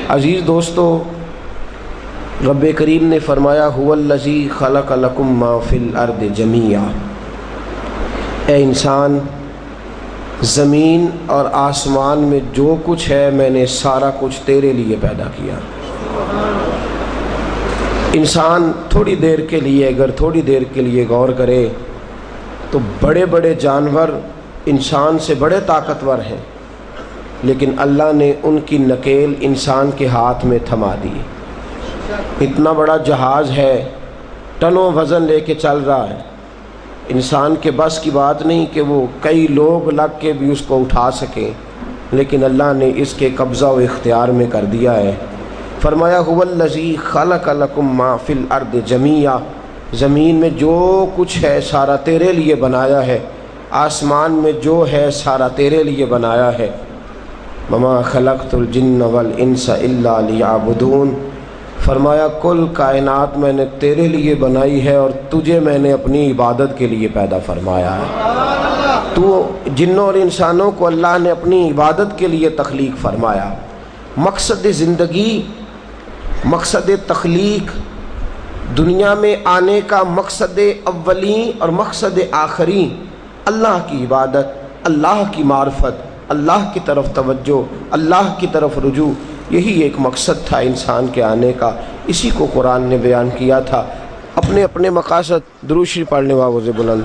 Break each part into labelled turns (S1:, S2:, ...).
S1: عزیز دوستو، رب کریم نے فرمایا هو الذی خلق لکم ما فی الارض جمیعا، اے انسان زمین اور آسمان میں جو کچھ ہے میں نے سارا کچھ تیرے لیے پیدا کیا۔ انسان تھوڑی دیر کے لیے اگر تھوڑی دیر کے لیے غور کرے تو بڑے بڑے جانور انسان سے بڑے طاقتور ہیں، لیکن اللہ نے ان کی نکیل انسان کے ہاتھ میں تھما دی۔ اتنا بڑا جہاز ہے، ٹنوں وزن لے کے چل رہا ہے، انسان کے بس کی بات نہیں کہ وہ کئی لوگ لگ کے بھی اس کو اٹھا سکیں، لیکن اللہ نے اس کے قبضہ و اختیار میں کر دیا ہے۔ فرمایا هو الذی خلق لکم ما فی الارض جمیعا، زمین میں جو کچھ ہے سارا تیرے لیے بنایا ہے، آسمان میں جو ہے سارا تیرے لیے بنایا ہے۔ وما خلقت الجن والانس الا لیعبدون، فرمایا کل کائنات میں نے تیرے لیے بنائی ہے اور تجھے میں نے اپنی عبادت کے لیے پیدا فرمایا ہے۔ تو جنوں اور انسانوں کو اللہ نے اپنی عبادت کے لیے تخلیق فرمایا۔ مقصد زندگی، مقصد تخلیق، دنیا میں آنے کا مقصد اولین اور مقصد آخری اللہ کی عبادت، اللہ کی معرفت، اللہ کی طرف توجہ، اللہ کی طرف رجوع، یہی ایک مقصد تھا انسان کے آنے کا۔ اسی کو قرآن نے بیان کیا تھا۔ اپنے اپنے مقاصد، درود شریف پڑھنے والے بلند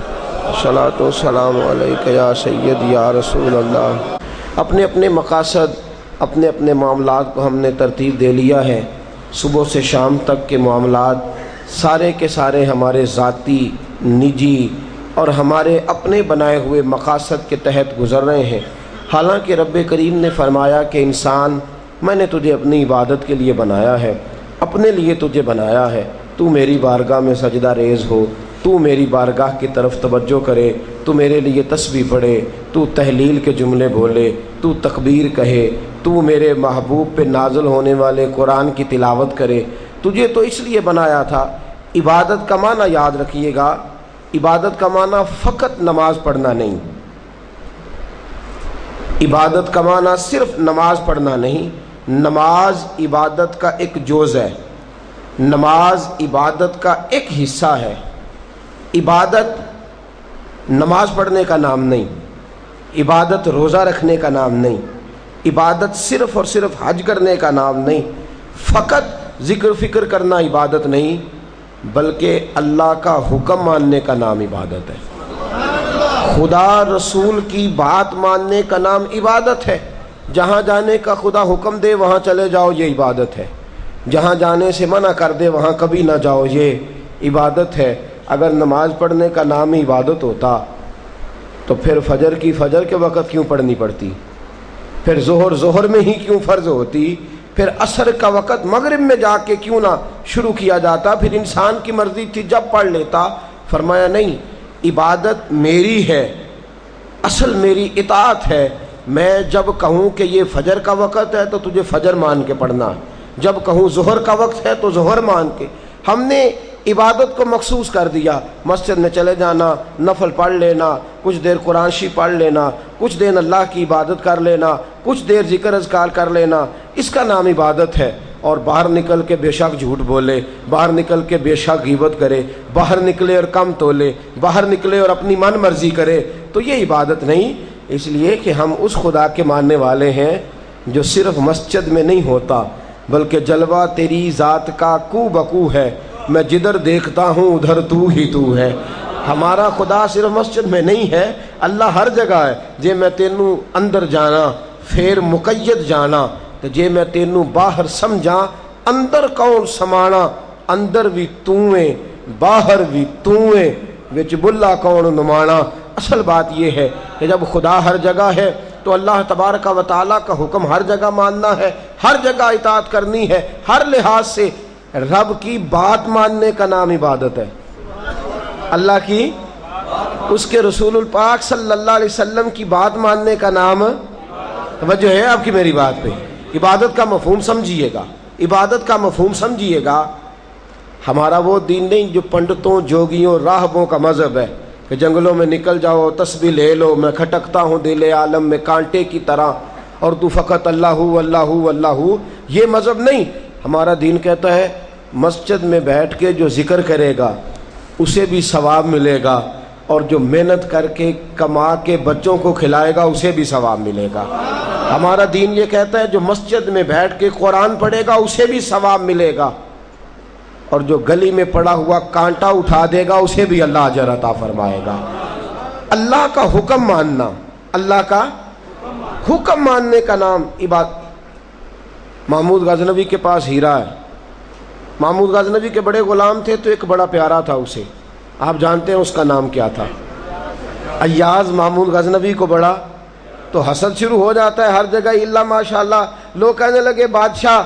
S1: صلاۃ و سلام علیک یا سید یا رسول اللہ۔ اپنے اپنے مقاصد، اپنے اپنے معاملات کو ہم نے ترتیب دے لیا ہے۔ صبح سے شام تک کے معاملات سارے کے سارے ہمارے ذاتی، نجی اور ہمارے اپنے بنائے ہوئے مقاصد کے تحت گزر رہے ہیں، حالانکہ رب کریم نے فرمایا کہ انسان میں نے تجھے اپنی عبادت کے لیے بنایا ہے، اپنے لیے تجھے بنایا ہے، تو میری بارگاہ میں سجدہ ریز ہو، تو میری بارگاہ کی طرف توجہ کرے، تو میرے لیے تسبیح پڑھے، تو تحلیل کے جملے بولے، تو تکبیر کہے، تو میرے محبوب پہ نازل ہونے والے قرآن کی تلاوت کرے۔ تجھے تو اس لیے بنایا تھا۔ عبادت کا معنی یاد رکھیے گا، عبادت کا معنی فقط نماز پڑھنا نہیں، عبادت کا معنی صرف نماز پڑھنا نہیں، نماز عبادت کا ایک جز ہے، نماز عبادت کا ایک حصہ ہے۔ عبادت نماز پڑھنے کا نام نہیں، عبادت روزہ رکھنے کا نام نہیں، عبادت صرف اور صرف حج کرنے کا نام نہیں، فقط ذکر فکر کرنا عبادت نہیں، بلکہ اللہ کا حکم ماننے کا نام عبادت ہے۔ خدا رسول کی بات ماننے کا نام عبادت ہے۔ جہاں جانے کا خدا حکم دے وہاں چلے جاؤ، یہ عبادت ہے۔ جہاں جانے سے منع کر دے وہاں کبھی نہ جاؤ، یہ عبادت ہے۔ اگر نماز پڑھنے کا نام ہی عبادت ہوتا تو پھر فجر کی فجر کے وقت کیوں پڑھنی پڑتی، پھر ظہر میں ہی کیوں فرض ہوتی، پھر عصر کا وقت مغرب میں جا کے کیوں نہ شروع کیا جاتا، پھر انسان کی مرضی تھی جب پڑھ لیتا۔ فرمایا نہیں، عبادت میری ہے، اصل میری اطاعت ہے۔ میں جب کہوں کہ یہ فجر کا وقت ہے تو تجھے فجر مان کے پڑھنا، جب کہوں ظہر کا وقت ہے تو ظہر مان کے۔ ہم نے عبادت کو مخصوص کر دیا، مسجد میں چلے جانا، نفل پڑھ لینا، کچھ دیر قرآن شریف پڑھ لینا، کچھ دیر اللہ کی عبادت کر لینا، کچھ دیر ذکر اذکار کر لینا، اس کا نام عبادت ہے۔ اور باہر نکل کے بے شک جھوٹ بولے، باہر نکل کے بے شک غیبت کرے، باہر نکلے اور کم تولے، باہر نکلے اور اپنی من مرضی کرے، تو یہ عبادت نہیں۔ اس لیے کہ ہم اس خدا کے ماننے والے ہیں جو صرف مسجد میں نہیں ہوتا، بلکہ جلوہ تیری ذات کا کو بکو ہے، میں جدھر دیکھتا ہوں ادھر تو ہی تو ہے۔ ہمارا خدا صرف مسجد میں نہیں ہے، اللہ ہر جگہ ہے۔ جے میں تینوں اندر جانا پھر مقید جانا، تے جے میں تینوں باہر سمجھاں اندر کون سمانا، اندر بھی تویں باہر بھی تویں وچ بلا کون نمانا۔ اصل بات یہ ہے کہ جب خدا ہر جگہ ہے تو اللہ تبارک و تعالیٰ کا حکم ہر جگہ ماننا ہے، ہر جگہ اطاعت کرنی ہے، ہر لحاظ سے۔ رب کی بات ماننے کا نام عبادت ہے، اللہ کی، اس کے رسول الپاک صلی اللہ علیہ وسلم کی بات ماننے کا نام، توجہ ہے آپ کی میری بات پہ؟ عبادت کا مفہوم سمجھیے گا، عبادت کا مفہوم سمجھیے گا۔ ہمارا وہ دین نہیں جو پنڈتوں، جوگیوں، راہبوں کا مذہب ہے کہ جنگلوں میں نکل جاؤ، تسبیح لے لو، میں کھٹکتا ہوں دل عالم میں کانٹے کی طرح، اور تو فقط اللہ اللہ اللہ، یہ مذہب نہیں۔ ہمارا دین کہتا ہے مسجد میں بیٹھ کے جو ذکر کرے گا اسے بھی ثواب ملے گا، اور جو محنت کر کے کما کے بچوں کو کھلائے گا اسے بھی ثواب ملے گا۔ ہمارا دین یہ کہتا ہے جو مسجد میں بیٹھ کے قرآن پڑھے گا اسے بھی ثواب ملے گا، اور جو گلی میں پڑا ہوا کانٹا اٹھا دے گا اسے بھی اللہ اجر عطا فرمائے گا۔ اللہ کا حکم ماننا، اللہ کا حکم ماننے کا نام عبادت۔ محمود غزنوی کے پاس ہیرا ہے، محمود غزنوی کے بڑے غلام تھے تو ایک بڑا پیارا تھا اسے، آپ جانتے ہیں اس کا نام کیا تھا؟ ایاز محمود غزنوی کو بڑا تو حسد شروع ہو جاتا ہے ہر جگہ، اللہ ماشاءاللہ، لوگ کہنے لگے بادشاہ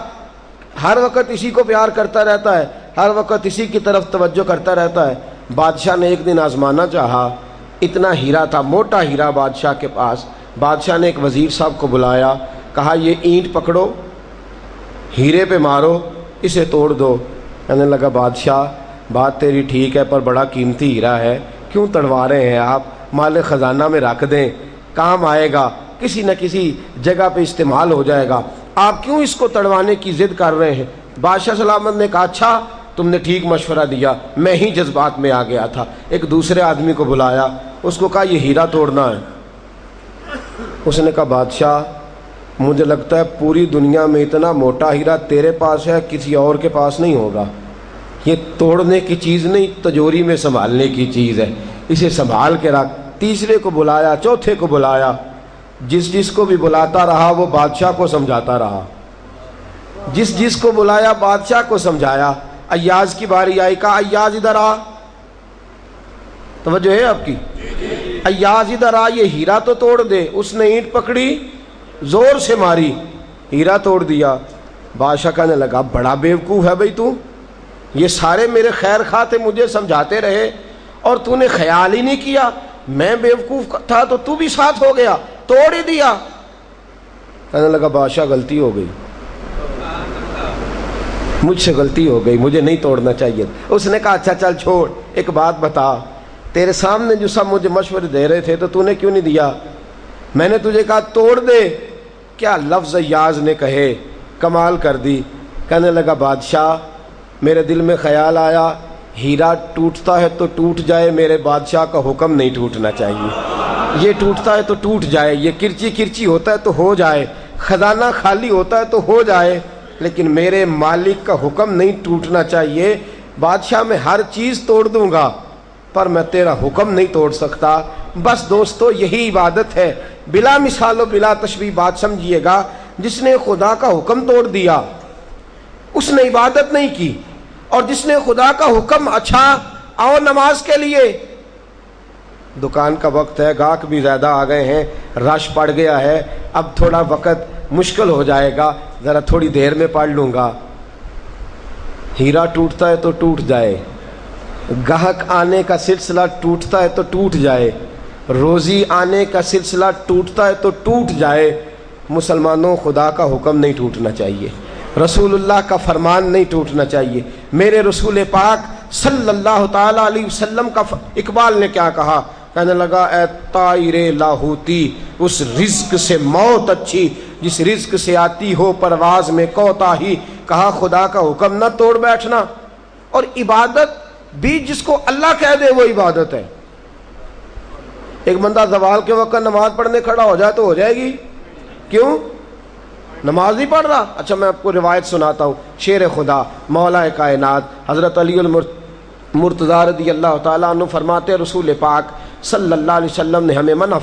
S1: ہر وقت اسی کو پیار کرتا رہتا ہے، ہر وقت اسی کی طرف توجہ کرتا رہتا ہے۔ بادشاہ نے ایک دن آزمانا چاہا، اتنا ہیرا تھا، موٹا ہیرا بادشاہ کے پاس۔ بادشاہ نے ایک وزیر صاحب کو بلایا، کہا یہ اینٹ پکڑو، ہیرے پہ مارو، اسے توڑ دو۔ کہنے لگا بادشاہ بات تیری ٹھیک ہے پر بڑا قیمتی ہیرا ہے، کیوں تڑوا رہے ہیں آپ؟ مال خزانہ میں رکھ دیں، کام آئے گا، کسی نہ کسی جگہ پہ استعمال ہو جائے گا، آپ کیوں اس کو تڑوانے کی ضد کر رہے ہیں؟ بادشاہ سلامت نے کہا اچھا تم نے ٹھیک مشورہ دیا، میں ہی جذبات میں آ گیا تھا۔ ایک دوسرے آدمی کو بلایا، اس کو کہا یہ ہیرا توڑنا ہے۔ اس نے کہا بادشاہ مجھے لگتا ہے پوری دنیا میں اتنا موٹا ہیرا تیرے پاس ہے، کسی اور کے پاس نہیں ہوگا، یہ توڑنے کی چیز نہیں، تجوری میں سنبھالنے کی چیز ہے، اسے سنبھال کے رکھ۔ تیسرے کو بلایا، چوتھے کو بلایا، جس کو بھی بلاتا رہا وہ بادشاہ کو سمجھاتا رہا، جس کو بلایا بادشاہ کو سمجھایا۔ ایاز کی باری آئی، کہا ایاز ادھر آ، توجہ ہے آپ کی؟ ایاز ادھر آ، یہ ہیرا تو توڑ دے۔ اس نے اینٹ پکڑی، زور سے ماری، ہیرا توڑ دیا۔ بادشاہ کہنے لگا بڑا بیوقوف ہے بھئی تو، یہ سارے میرے خیر خواہ تھے، مجھے سمجھاتے رہے اور تو نے خیال ہی نہیں کیا، میں بیوقوف تھا تو تو بھی ساتھ ہو گیا، توڑ ہی دیا۔ کہنے لگا بادشاہ غلطی ہو گئی، مجھ سے غلطی ہو گئی، مجھے نہیں توڑنا چاہیے۔ اس نے کہا اچھا چل چھوڑ، ایک بات بتا، تیرے سامنے جو سب مجھے مشورے دے رہے تھے تو نے کیوں نہیں دیا؟ میں نے تجھے کہا توڑ دے، کیا لفظ ایاز نے کہے، کمال کر دی۔ کہنے لگا بادشاہ میرے دل میں خیال آیا ہیرا ٹوٹتا ہے تو ٹوٹ جائے، میرے بادشاہ کا حکم نہیں ٹوٹنا چاہیے، یہ ٹوٹتا ہے تو ٹوٹ جائے، یہ کرچی کرچی ہوتا ہے تو ہو جائے، خزانہ خالی ہوتا ہے تو ہو جائے، لیکن میرے مالک کا حکم نہیں ٹوٹنا چاہیے۔ بادشاہ میں ہر چیز توڑ دوں گا پر میں تیرا حکم نہیں توڑ سکتا۔ بس دوستو یہی عبادت ہے، بلا مثال و بلا تشبیہ بات سمجھیے گا۔ جس نے خدا کا حکم توڑ دیا اس نے عبادت نہیں کی، اور جس نے خدا کا حکم اچھا آؤ نماز کے لیے، دکان کا وقت ہے، گاہک بھی زیادہ آ گئے ہیں، رش پڑ گیا ہے، اب تھوڑا وقت مشکل ہو جائے گا، ذرا تھوڑی دیر میں پڑھ لوں گا۔ ہیرا ٹوٹتا ہے تو ٹوٹ جائے، گاہک آنے کا سلسلہ ٹوٹتا ہے تو ٹوٹ جائے، روزی آنے کا سلسلہ ٹوٹتا ہے تو ٹوٹ جائے، مسلمانوں خدا کا حکم نہیں ٹوٹنا چاہیے، رسول اللہ کا فرمان نہیں ٹوٹنا چاہیے۔ میرے رسول پاک صلی اللہ تعالیٰ علیہ وسلم کا اقبال نے کیا کہا؟ کہنے لگا اے طائر لاہوتی، اس رزق سے موت اچھی جس رزق سے آتی ہو پرواز میں کوتاہی۔ کہا خدا کا حکم نہ توڑ بیٹھنا، اور عبادت بھی جس کو اللہ کہہ دے وہ عبادت ہے۔ ایک بندہ زوال کے وقت نماز پڑھنے کھڑا ہو جائے تو ہو جائے گی، کیوں؟ نماز نہیں پڑھ رہا۔ اچھا میں آپ کو روایت سناتا ہوں، شیر خدا مولا کائنات حضرت علی المرتضیٰ رضی اللہ تعالیٰ عنہ فرماتے رسول پاک صلی اللہ علیہ وسلم نے ہمیں منع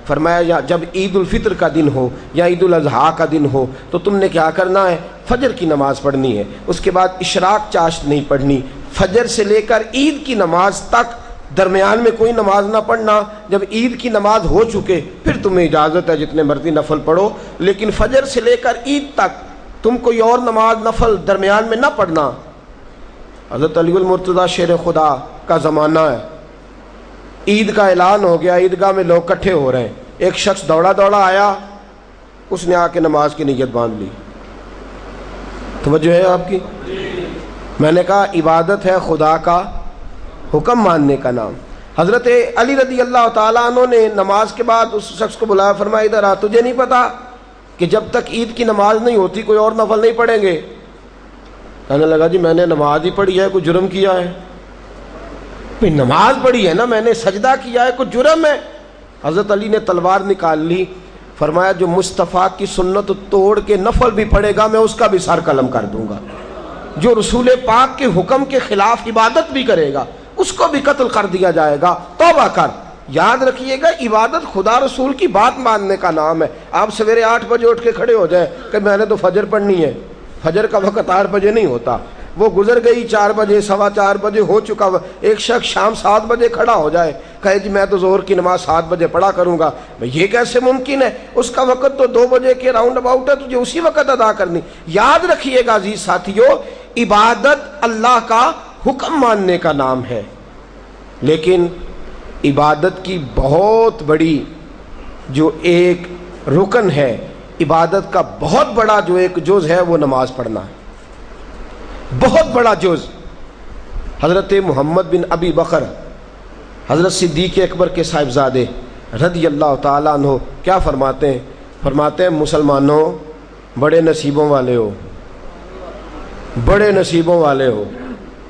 S1: فرمایا جب عید الفطر کا دن ہو یا عید الاضحیٰ کا دن ہو تو تم نے کیا کرنا ہے؟ فجر کی نماز پڑھنی ہے، اس کے بعد اشراق چاشت نہیں پڑھنی، فجر سے لے کر عید کی نماز تک درمیان میں کوئی نماز نہ پڑھنا۔ جب عید کی نماز ہو چکے پھر تمہیں اجازت ہے جتنے مرضی نفل پڑھو، لیکن فجر سے لے کر عید تک تم کوئی اور نماز نفل درمیان میں نہ پڑھنا۔ حضرت علی المرتضیٰ شیر خدا کا زمانہ ہے، عید کا اعلان ہو گیا، عیدگاہ میں لوگ اکٹھے ہو رہے ہیں، ایک شخص دوڑا آیا، اس نے آ کے نماز کی نیت باندھ لی۔ توجہ ہے آپ کی؟ میں نے کہا عبادت ہے خدا کا حکم ماننے کا نام۔ حضرت علی رضی اللہ تعالیٰ عنہ نے نماز کے بعد اس شخص کو بلایا، فرمایا ادھر آ، تجھے نہیں پتا کہ جب تک عید کی نماز نہیں ہوتی کوئی اور نفل نہیں پڑھیں گے؟ کہنے لگا جی میں نے نماز ہی پڑھی ہے، کوئی جرم کیا ہے؟ بھئی نماز پڑھی ہے نا، میں نے سجدہ کیا ہے، کوئی جرم ہے؟ حضرت علی نے تلوار نکال لی، فرمایا جو مصطفیٰ کی سنت توڑ کے نفل بھی پڑھے گا میں اس کا بھی سر قلم کر دوں گا، جو رسول پاک کے حکم کے خلاف عبادت بھی کرے گا اس کو بھی قتل کر دیا جائے گا۔ توبہ کر۔ یاد رکھیے گا عبادت خدا رسول کی بات ماننے کا نام ہے۔ آپ سویرے 8 بجے اٹھ کے کھڑے ہو جائیں کہ میں نے تو فجر پڑھنی ہے، فجر کا وقت 8 بجے نہیں ہوتا، وہ گزر گئی 4 بجے، 4:15 بجے ہو چکا۔ ایک شخص شام 7 بجے کھڑا ہو جائے کہے جی میں تو ظہر کی نماز 7 بجے پڑھا کروں گا، یہ کیسے ممکن ہے؟ اس کا وقت تو 2 بجے کے راؤنڈ اباؤٹ ہے، تجھے اسی وقت ادا کرنی۔ یاد رکھیے گا عزیز ساتھیو، عبادت اللہ کا حکم ماننے کا نام ہے، لیکن عبادت کی بہت بڑی جو ایک رکن ہے، عبادت کا بہت بڑا جو ایک جز ہے وہ نماز پڑھنا ہے، بہت بڑا جز۔ حضرت محمد بن ابی بکر حضرت صدیق اکبر کے صاحبزادے رضی اللہ تعالیٰ عنہ کیا فرماتے ہیں؟ فرماتے ہیں مسلمانوں بڑے نصیبوں والے ہو، بڑے نصیبوں والے ہو،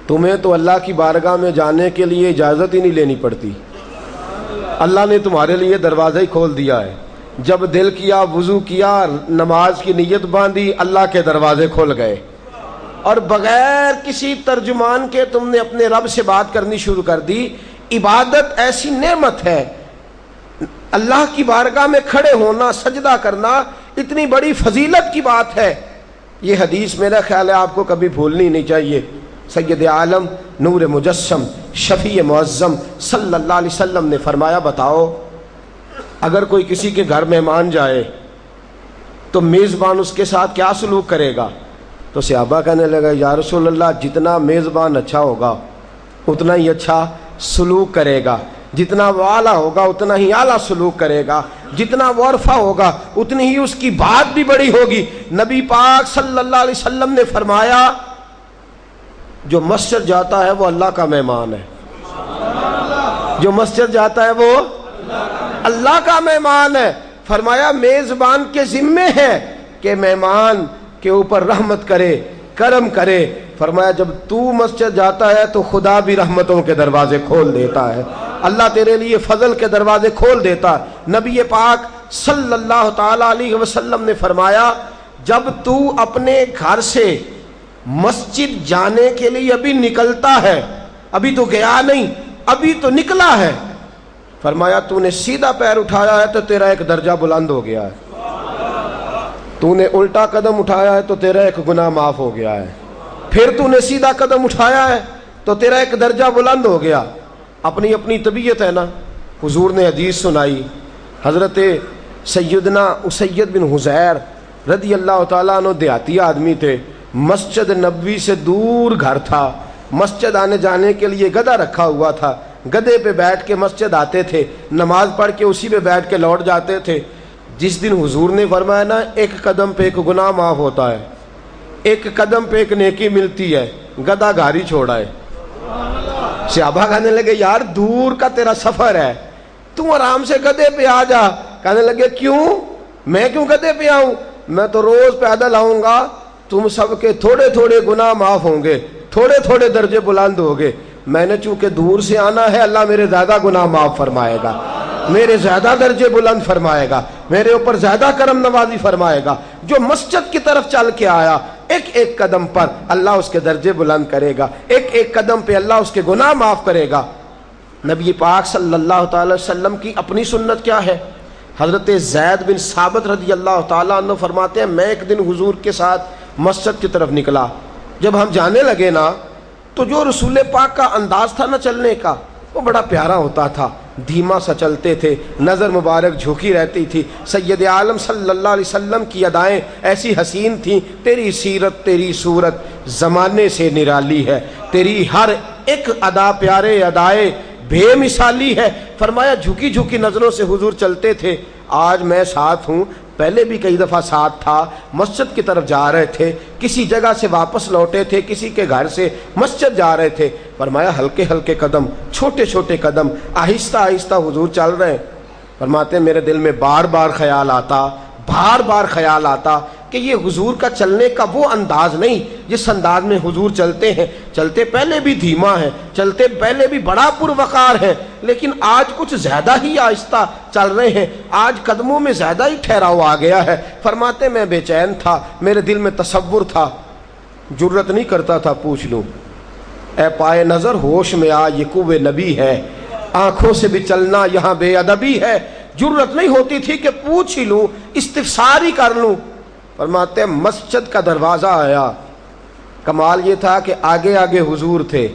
S1: تمہیں تو اللہ کی بارگاہ میں جانے کے لیے اجازت ہی نہیں لینی پڑتی، اللہ نے تمہارے لیے دروازہ ہی کھول دیا ہے۔ جب دل کیا، وضو کیا، نماز کی نیت باندھی، اللہ کے دروازے کھل گئے، اور بغیر کسی ترجمان کے تم نے اپنے رب سے بات کرنی شروع کر دی۔ عبادت ایسی نعمت ہے، اللہ کی بارگاہ میں کھڑے ہونا، سجدہ کرنا اتنی بڑی فضیلت کی بات ہے۔ یہ حدیث میرا خیال ہے آپ کو کبھی بھولنی نہیں چاہیے۔ سید عالم نور مجسم شفیع معظم صلی اللہ علیہ وسلم نے فرمایا بتاؤ اگر کوئی کسی کے گھر مہمان جائے تو میزبان اس کے ساتھ کیا سلوک کرے گا؟ تو صحابہ کہنے لگا یا رسول اللہ جتنا میزبان اچھا ہوگا اتنا ہی اچھا سلوک کرے گا، جتنا وہ اعلیٰ ہوگا اتنا ہی اعلیٰ سلوک کرے گا، جتنا وہ عرفہ ہوگا اتنی ہی اس کی بات بھی بڑی ہوگی۔ نبی پاک صلی اللہ علیہ وسلم نے فرمایا جو مسجد جاتا ہے وہ اللہ کا مہمان ہے، جو مسجد جاتا ہے وہ اللہ کا مہمان ہے۔ فرمایا میزبان کے ذمے ہے کہ مہمان کے اوپر رحمت کرے، کرم کرے۔ فرمایا جب تو مسجد جاتا ہے تو خدا بھی رحمتوں کے دروازے کھول دیتا ہے، اللہ تیرے لیے فضل کے دروازے کھول دیتا ہے۔ نبی پاک صلی اللہ تعالی علیہ وسلم نے فرمایا جب تو اپنے گھر سے مسجد جانے کے لیے ابھی نکلتا ہے، ابھی تو گیا نہیں، ابھی تو نکلا ہے، فرمایا تو نے سیدھا پیر اٹھایا ہے تو تیرا ایک درجہ بلند ہو گیا ہے، تو نے الٹا قدم اٹھایا ہے تو تیرا ایک گناہ معاف ہو گیا ہے، پھر تو نے سیدھا قدم اٹھایا ہے تو تیرا ایک درجہ بلند ہو گیا۔ اپنی اپنی طبیعت ہے نا۔ حضور نے حدیث سنائی، حضرت سیدنا اسید بن حضیر رضی اللہ تعالیٰ عنہ دیہاتی آدمی تھے، مسجد نبوی سے دور گھر تھا، مسجد آنے جانے کے لیے گدھا رکھا ہوا تھا، گدھے پہ بیٹھ کے مسجد آتے تھے، نماز پڑھ کے اسی پہ بیٹھ کے لوٹ جاتے تھے۔ جس دن حضور نے فرمایا نا ایک قدم پہ ایک گناہ معاف ہوتا ہے، ایک قدم پہ ایک نیکی ملتی ہے، گدھا گھر ہی چھوڑا ہے۔ صحابہ کہنے لگے یار دور کا تیرا سفر ہے، تم آرام سے گدھے پہ آ جا۔ کہنے لگے کیوں؟ میں کیوں گدھے پہ آؤں؟ میں تو روز پیدل آؤں گا، تم سب کے تھوڑے تھوڑے گناہ معاف ہوں گے، تھوڑے تھوڑے درجے بلند ہوں گے۔ میں نے چونکہ دور سے آنا ہے، اللہ میرے زیادہ گناہ معاف فرمائے گا، میرے زیادہ درجے بلند فرمائے گا، میرے اوپر زیادہ کرم نوازی فرمائے گا۔ جو مسجد کی طرف چل کے آیا ایک ایک قدم پر اللہ اس کے درجے بلند کرے گا، ایک ایک قدم پہ اللہ اس کے گناہ معاف کرے گا۔ نبی پاک صلی اللہ تعالی وسلم کی اپنی سنت کیا ہے؟ حضرت زید بن ثابت رضی اللہ تعالیٰ عنہ فرماتے ہیں میں ایک دن حضور کے ساتھ مسجد کی طرف نکلا، جب ہم جانے لگے نا تو جو رسول پاک کا انداز تھا نا چلنے کا وہ بڑا پیارا ہوتا تھا، دھیما سا چلتے تھے، نظر مبارک جھکی رہتی تھی۔ سید عالم صلی اللہ علیہ وسلم کی ادائیں ایسی حسین تھیں، تیری سیرت تیری صورت زمانے سے نرالی ہے، تیری ہر ایک ادا پیارے ادائے بے مثالی ہے۔ فرمایا جھکی جھکی نظروں سے حضور چلتے تھے۔ آج میں ساتھ ہوں، پہلے بھی کئی دفعہ ساتھ تھا، مسجد کی طرف جا رہے تھے، کسی جگہ سے واپس لوٹے تھے، کسی کے گھر سے مسجد جا رہے تھے۔ فرمایا ہلکے ہلکے قدم، چھوٹے چھوٹے قدم، آہستہ آہستہ حضور چل رہے ہیں۔ فرماتے ہیں میرے دل میں بار بار خیال آتا بار بار خیال آتا کہ یہ حضور کا چلنے کا وہ انداز نہیں جس انداز میں حضور چلتے ہیں. چلتے پہلے بھی دھیما ہے، چلتے پہلے بھی بڑا پروقار ہے، لیکن آج کچھ زیادہ ہی آہستہ چل رہے ہیں، آج قدموں میں زیادہ ہی ٹھہراؤ آ گیا ہے. فرماتے میں بے چین تھا، میرے دل میں تصور تھا، جرت نہیں کرتا تھا پوچھ لوں اے پائے نظر ہوش میں آ یہ کوہ نبی ہے، آنکھوں سے بھی چلنا یہاں بے ادبی ہے. جرت نہیں ہوتی تھی کہ پوچھ ہی لوں، استفسار ہی کر لوں. فرماتے مسجد کا دروازہ آیا. کمال یہ تھا کہ آگے آگے حضور تھے،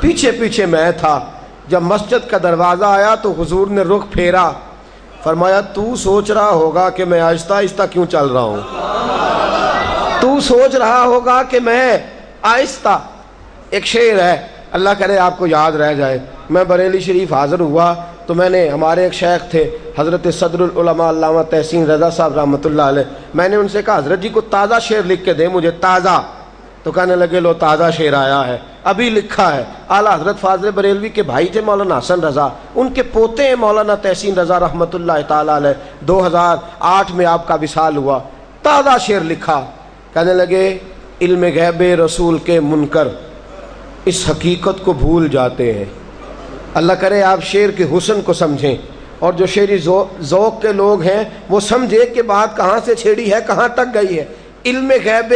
S1: پیچھے پیچھے میں تھا. جب مسجد کا دروازہ آیا تو حضور نے رخ پھیرا، فرمایا تو سوچ رہا ہوگا کہ میں آہستہ آہستہ کیوں چل رہا ہوں، تو سوچ رہا ہوگا کہ میں آہستہ. ایک شعر ہے، اللہ کرے آپ کو یاد رہ جائے. میں بریلی شریف حاضر ہوا تو میں نے، ہمارے ایک شیخ تھے حضرت صدر العلماء علامہ تحسین رضا صاحب رحمۃ اللہ علیہ، میں نے ان سے کہا حضرت جی کو تازہ شعر لکھ کے دیں مجھے، تازہ. تو کہنے لگے لو تازہ شعر آیا ہے، ابھی لکھا ہے. اعلیٰ حضرت فاضل بریلوی کے بھائی تھے مولانا حسن رضا، ان کے پوتے ہیں مولانا تحسین رضا رحمۃ اللہ تعالیٰ علیہ. 2008 میں آپ کا وصال ہوا. تازہ شعر لکھا. کہنے لگے علم غیب رسول کے منکر اس حقیقت کو بھول جاتے ہیں. اللہ کرے آپ شعر کے حسن کو سمجھیں، اور جو شعری ذوق کے لوگ ہیں وہ سمجھے کہ بات کہاں سے چھیڑی ہے، کہاں تک گئی ہے. علم غیب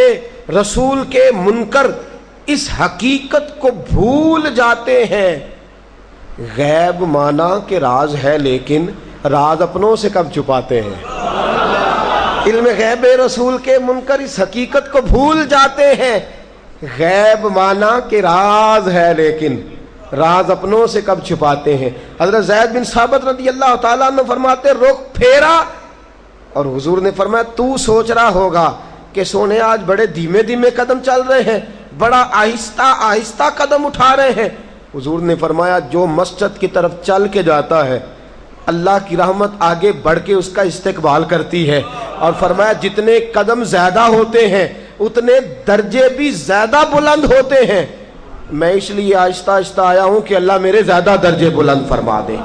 S1: رسول کے منکر اس حقیقت کو بھول جاتے ہیں. غیب مانا کہ راز ہے لیکن راز اپنوں سے کب چھپاتے ہیں. علم غیب رسول کے منکر اس حقیقت کو بھول جاتے ہیں. غیب مانا کہ راز ہے لیکن راز اپنوں سے کب چھپاتے ہیں. حضرت زید بن ثابت رضی اللہ تعالیٰ عنہ فرماتے رخ پھیرا اور حضور نے فرمایا تو سوچ رہا ہوگا کہ سونے آج بڑے دھیمے دھیمے قدم چل رہے ہیں، بڑا آہستہ آہستہ قدم اٹھا رہے ہیں. حضور نے فرمایا جو مسجد کی طرف چل کے جاتا ہے اللہ کی رحمت آگے بڑھ کے اس کا استقبال کرتی ہے. اور فرمایا جتنے قدم زیادہ ہوتے ہیں اتنے درجے بھی زیادہ بلند ہوتے ہیں. میں اس لیے آہستہ آہستہ آیا ہوں کہ اللہ میرے زیادہ درجے بلند فرما دے.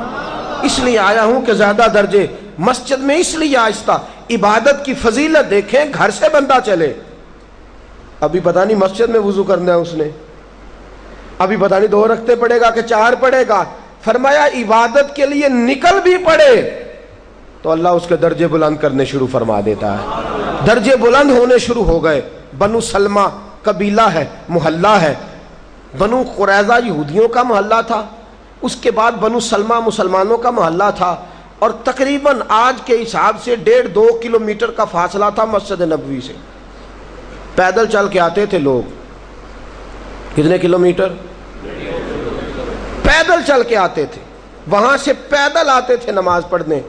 S1: اس لیے آیا ہوں کہ زیادہ درجے. مسجد میں اس لیے آہستہ. عبادت کی فضیلت دیکھیں، گھر سے بندہ چلے، ابھی پتہ نہیں مسجد میں وضو کرنا ہے اس نے، ابھی پتہ نہیں 2 رکعتیں پڑھے گا کہ 4 پڑھے گا. فرمایا عبادت کے لیے نکل بھی پڑے تو اللہ اس کے درجے بلند کرنے شروع فرما دیتا ہے. درجے بلند ہونے شروع ہو گئے. بنو سلمہ قبیلہ ہے، محلہ ہے. بنو قریظہ یہودیوں کا محلہ تھا، اس کے بعد بنو سلمہ مسلمانوں کا محلہ تھا، اور تقریباً آج کے حساب سے 1.5-2 کلومیٹر کا فاصلہ تھا مسجد نبوی سے. پیدل چل کے آتے تھے لوگ. کتنے کلومیٹر؟ پیدل چل کے آتے تھے. وہاں سے پیدل آتے تھے نماز پڑھنے.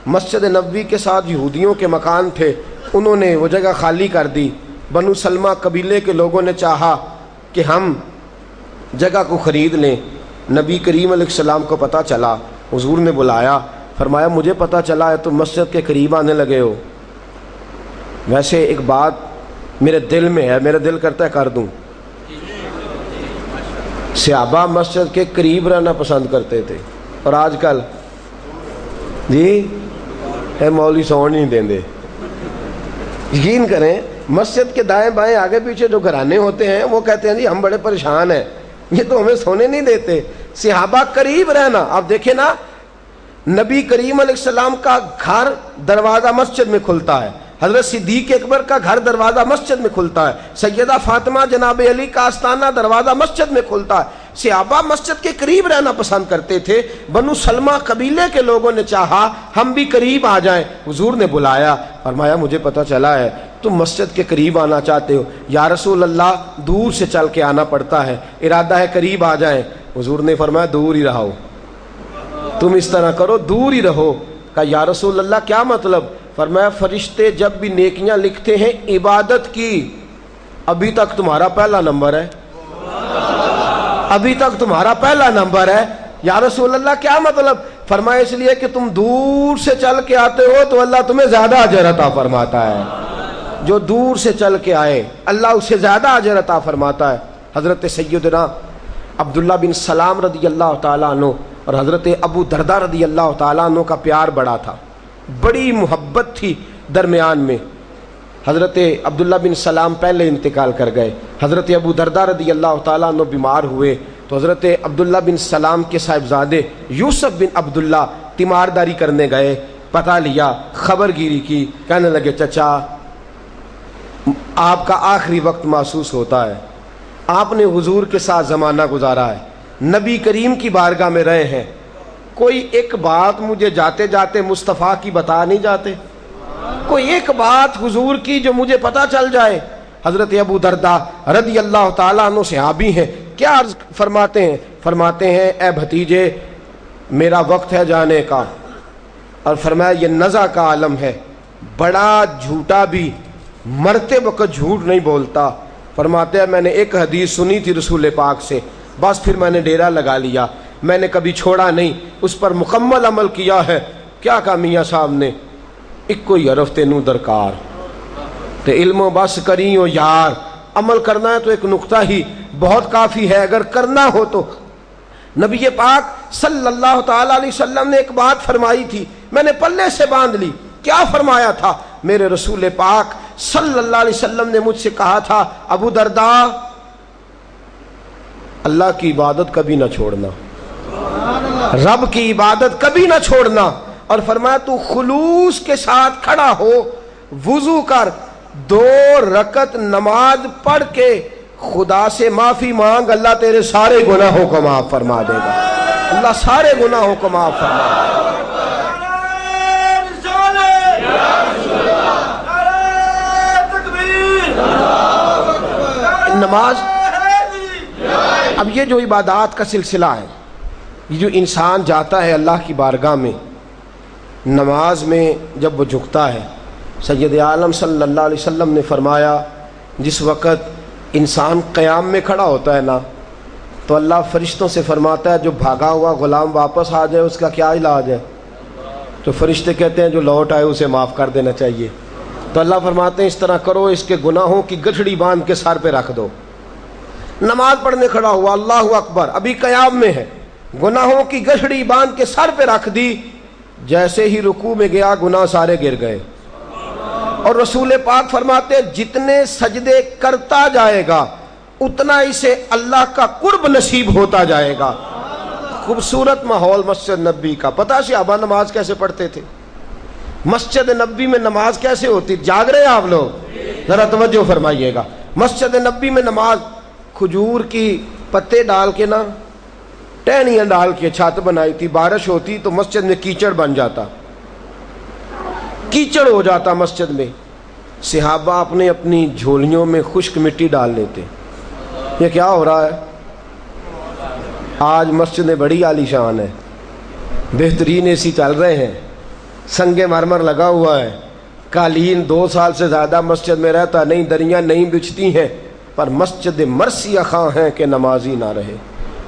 S1: مسجد نبوی کے ساتھ یہودیوں کے مکان تھے، انہوں نے وہ جگہ خالی کر دی. بنو سلمہ قبیلے کے لوگوں نے چاہا کہ ہم جگہ کو خرید لیں. نبی کریم علیہ السلام کو پتہ چلا، حضور نے بلایا، فرمایا مجھے پتہ چلا ہے تم مسجد کے قریب آنے لگے ہو. ویسے ایک بات میرے دل میں ہے، میرا دل کرتا ہے کر دوں. صحابہ مسجد کے قریب رہنا پسند کرتے تھے، اور آج کل جی اے مولوی سون نہیں دیں دے. یقین کریں مسجد کے دائیں بائیں آگے پیچھے جو گھرانے ہوتے ہیں وہ کہتے ہیں جی ہم بڑے پریشان ہیں، یہ تو ہمیں سونے نہیں دیتے. صحابہ قریب رہنا. اب دیکھیں نا، نبی کریم علیہ السلام کا گھر دروازہ مسجد میں کھلتا ہے، حضرت صدیق اکبر کا گھر دروازہ مسجد میں کھلتا ہے، سیدہ فاطمہ جناب علی کا آستانہ دروازہ مسجد میں کھلتا ہے. صحابہ مسجد کے قریب رہنا پسند کرتے تھے. بنو سلمہ قبیلے کے لوگوں نے چاہا ہم بھی قریب آ جائیں. حضور نے بلایا، فرمایا مجھے پتہ چلا ہے تم مسجد کے قریب آنا چاہتے ہو. یا رسول اللہ دور سے چل کے آنا پڑتا ہے، ارادہ ہے قریب آ جائیں. حضور نے فرمایا دور ہی رہو، تم اس طرح کرو دور ہی رہو. کہا یا رسول اللہ کیا مطلب؟ فرمایا فرشتے جب بھی نیکیاں لکھتے ہیں عبادت کی، ابھی تک تمہارا پہلا نمبر ہے، ابھی تک تمہارا پہلا نمبر ہے. یا رسول اللہ کیا مطلب؟ فرمایا اس لیے کہ تم دور سے چل کے آتے ہو تو اللہ تمہیں زیادہ اجر عطا فرماتا ہے. جو دور سے چل کے آئے اللہ اسے زیادہ اجر عطا فرماتا ہے. حضرت سیدنا عبداللہ بن سلام رضی اللہ تعالیٰ عنہ اور حضرت ابو دردہ رضی اللہ تعالیٰ عنہ کا پیار بڑا تھا، بڑی محبت تھی درمیان میں حضرت عبداللہ بن سلام پہلے انتقال کر گئے، حضرت ابو درداء رضی اللہ تعالیٰ عنہ بیمار ہوئے تو حضرت عبداللہ بن سلام کے صاحبزادے یوسف بن عبداللہ تیمارداری کرنے گئے، پتہ لیا، خبر گیری کی، کہنے لگے چچا آپ کا آخری وقت محسوس ہوتا ہے، آپ نے حضور کے ساتھ زمانہ گزارا ہے، نبی کریم کی بارگاہ میں رہے ہیں، کوئی ایک بات مجھے جاتے جاتے مصطفیٰ کی بتا نہیں جاتے؟ کوئی ایک بات حضور کی جو مجھے پتہ چل جائے؟ حضرت ابو درداء رضی اللہ تعالیٰ عنہ صحابی ہیں، کیا عرض فرماتے ہیں اے بھتیجے میرا وقت ہے جانے کا، اور فرمایا یہ نزع کا عالم ہے، بڑا جھوٹا بھی مرتے وقت جھوٹ نہیں بولتا۔ فرماتے ہیں میں نے ایک حدیث سنی تھی رسول پاک سے، بس پھر میں نے ڈیرا لگا لیا، میں نے کبھی چھوڑا نہیں، اس پر مکمل عمل کیا ہے۔ کیا کہا میاں صاحب نے؟ ایک کوئی عرف تینوں درکار تے علم و بس کری ہو یار، عمل کرنا ہے تو ایک نقطہ ہی بہت کافی ہے، اگر کرنا ہو تو۔ نبی پاک صلی اللہ تعالی علیہ وسلم نے ایک بات فرمائی تھی، میں نے پلے سے باندھ لی۔ کیا فرمایا تھا؟ میرے رسول پاک صلی اللہ علیہ وسلم نے مجھ سے کہا تھا ابو درداء اللہ کی عبادت کبھی نہ چھوڑنا، رب کی عبادت کبھی نہ چھوڑنا، اور فرمایا تو خلوص کے ساتھ کھڑا ہو، وضو کر، 2 رکعت نماز پڑھ کے خدا سے معافی مانگ، اللہ تیرے سارے گناہوں کو معاف فرما دے گا، اللہ سارے گناہوں کو معاف فرما دے گا۔ نماز، اب یہ جو عبادات کا سلسلہ ہے، یہ جو انسان جاتا ہے اللہ کی بارگاہ میں، نماز میں جب وہ جھکتا ہے، سید عالم صلی اللہ علیہ وسلم نے فرمایا جس وقت انسان قیام میں کھڑا ہوتا ہے نا تو اللہ فرشتوں سے فرماتا ہے جو بھاگا ہوا غلام واپس آ جائے اس کا کیا علاج ہے؟ تو فرشتے کہتے ہیں جو لوٹ آئے اسے معاف کر دینا چاہیے۔ تو اللہ فرماتے ہیں اس طرح کرو، اس کے گناہوں کی گٹھڑی باندھ کے سر پہ رکھ دو۔ نماز پڑھنے کھڑا ہوا، اللہ اکبر، ابھی قیام میں ہے، گناہوں کی گٹھڑی باندھ کے سر پہ رکھ دی، جیسے ہی رکوع میں گیا گناہ سارے گر گئے۔ اور رسول پاک فرماتے ہیں جتنے سجدے کرتا جائے گا اتنا اسے اللہ کا قرب نصیب ہوتا جائے گا۔ خوبصورت ماحول مسجد نبی کا، پتہ صحابہ نماز کیسے پڑھتے تھے؟ مسجد نبی میں نماز کیسے ہوتی؟ جاگ رہے ہیں آپ لوگ؟ ذرا توجہ فرمائیے گا۔ مسجد نبی میں نماز کھجور کی پتے ڈال کے نا، ٹہنیاں ڈال کے چھت بنائی تھی، بارش ہوتی تو مسجد میں کیچڑ بن جاتا، کیچڑ ہو جاتا مسجد میں، صحابہ اپنے اپنی جھولیوں میں خشک مٹی ڈال لیتے۔ یہ کیا ہو رہا ہے؟ آج مسجدیں بڑی عالی شان ہے، بہترین اے سی چل رہے ہیں، سنگ مرمر لگا ہوا ہے، قالین 2 سال سے زیادہ مسجد میں رہتا نہیں، دریاں نہیں بچھتی ہیں، پر مسجد مرثیہ خواہ ہیں کہ نمازی نہ رہے،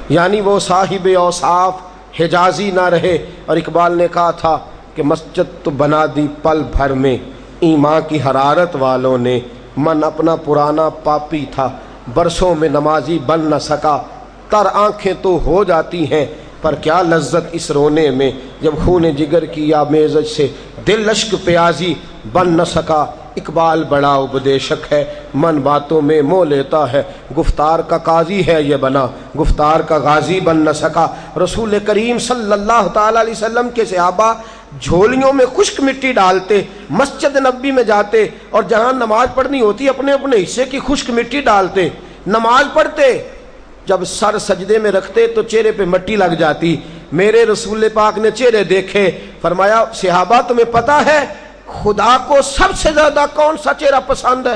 S1: یعنی وہ صاحب اوصاف حجازی نہ رہے۔ اور اقبال نے کہا تھا کہ مسجد تو بنا دی پل بھر میں ایمان کی حرارت والوں نے، من اپنا پرانا پاپی تھا برسوں میں نمازی بن نہ سکا، تر آنکھیں تو ہو جاتی ہیں پر کیا لذت اس رونے میں، جب خون جگر کی یا میزج سے دل اشک پیازی بن نہ سکا۔ اقبال بڑا اپدیشک ہے، من باتوں میں مو لیتا ہے، گفتار کا قاضی ہے یہ بنا، گفتار کا غازی بن نہ سکا۔ رسول کریم صلی اللہ تعالی علیہ وسلم کے صحابہ جھولیوں میں خشک مٹی ڈالتے، مسجد نبی میں جاتے اور جہاں نماز پڑھنی ہوتی اپنے اپنے حصے کی خشک مٹی ڈالتے، نماز پڑھتے، جب سر سجدے میں رکھتے تو چہرے پہ مٹی لگ جاتی۔ میرے رسول پاک نے چہرے دیکھے، فرمایا صحابہ تمہیں پتہ ہے خدا کو سب سے زیادہ کون سا چہرہ پسند ہے؟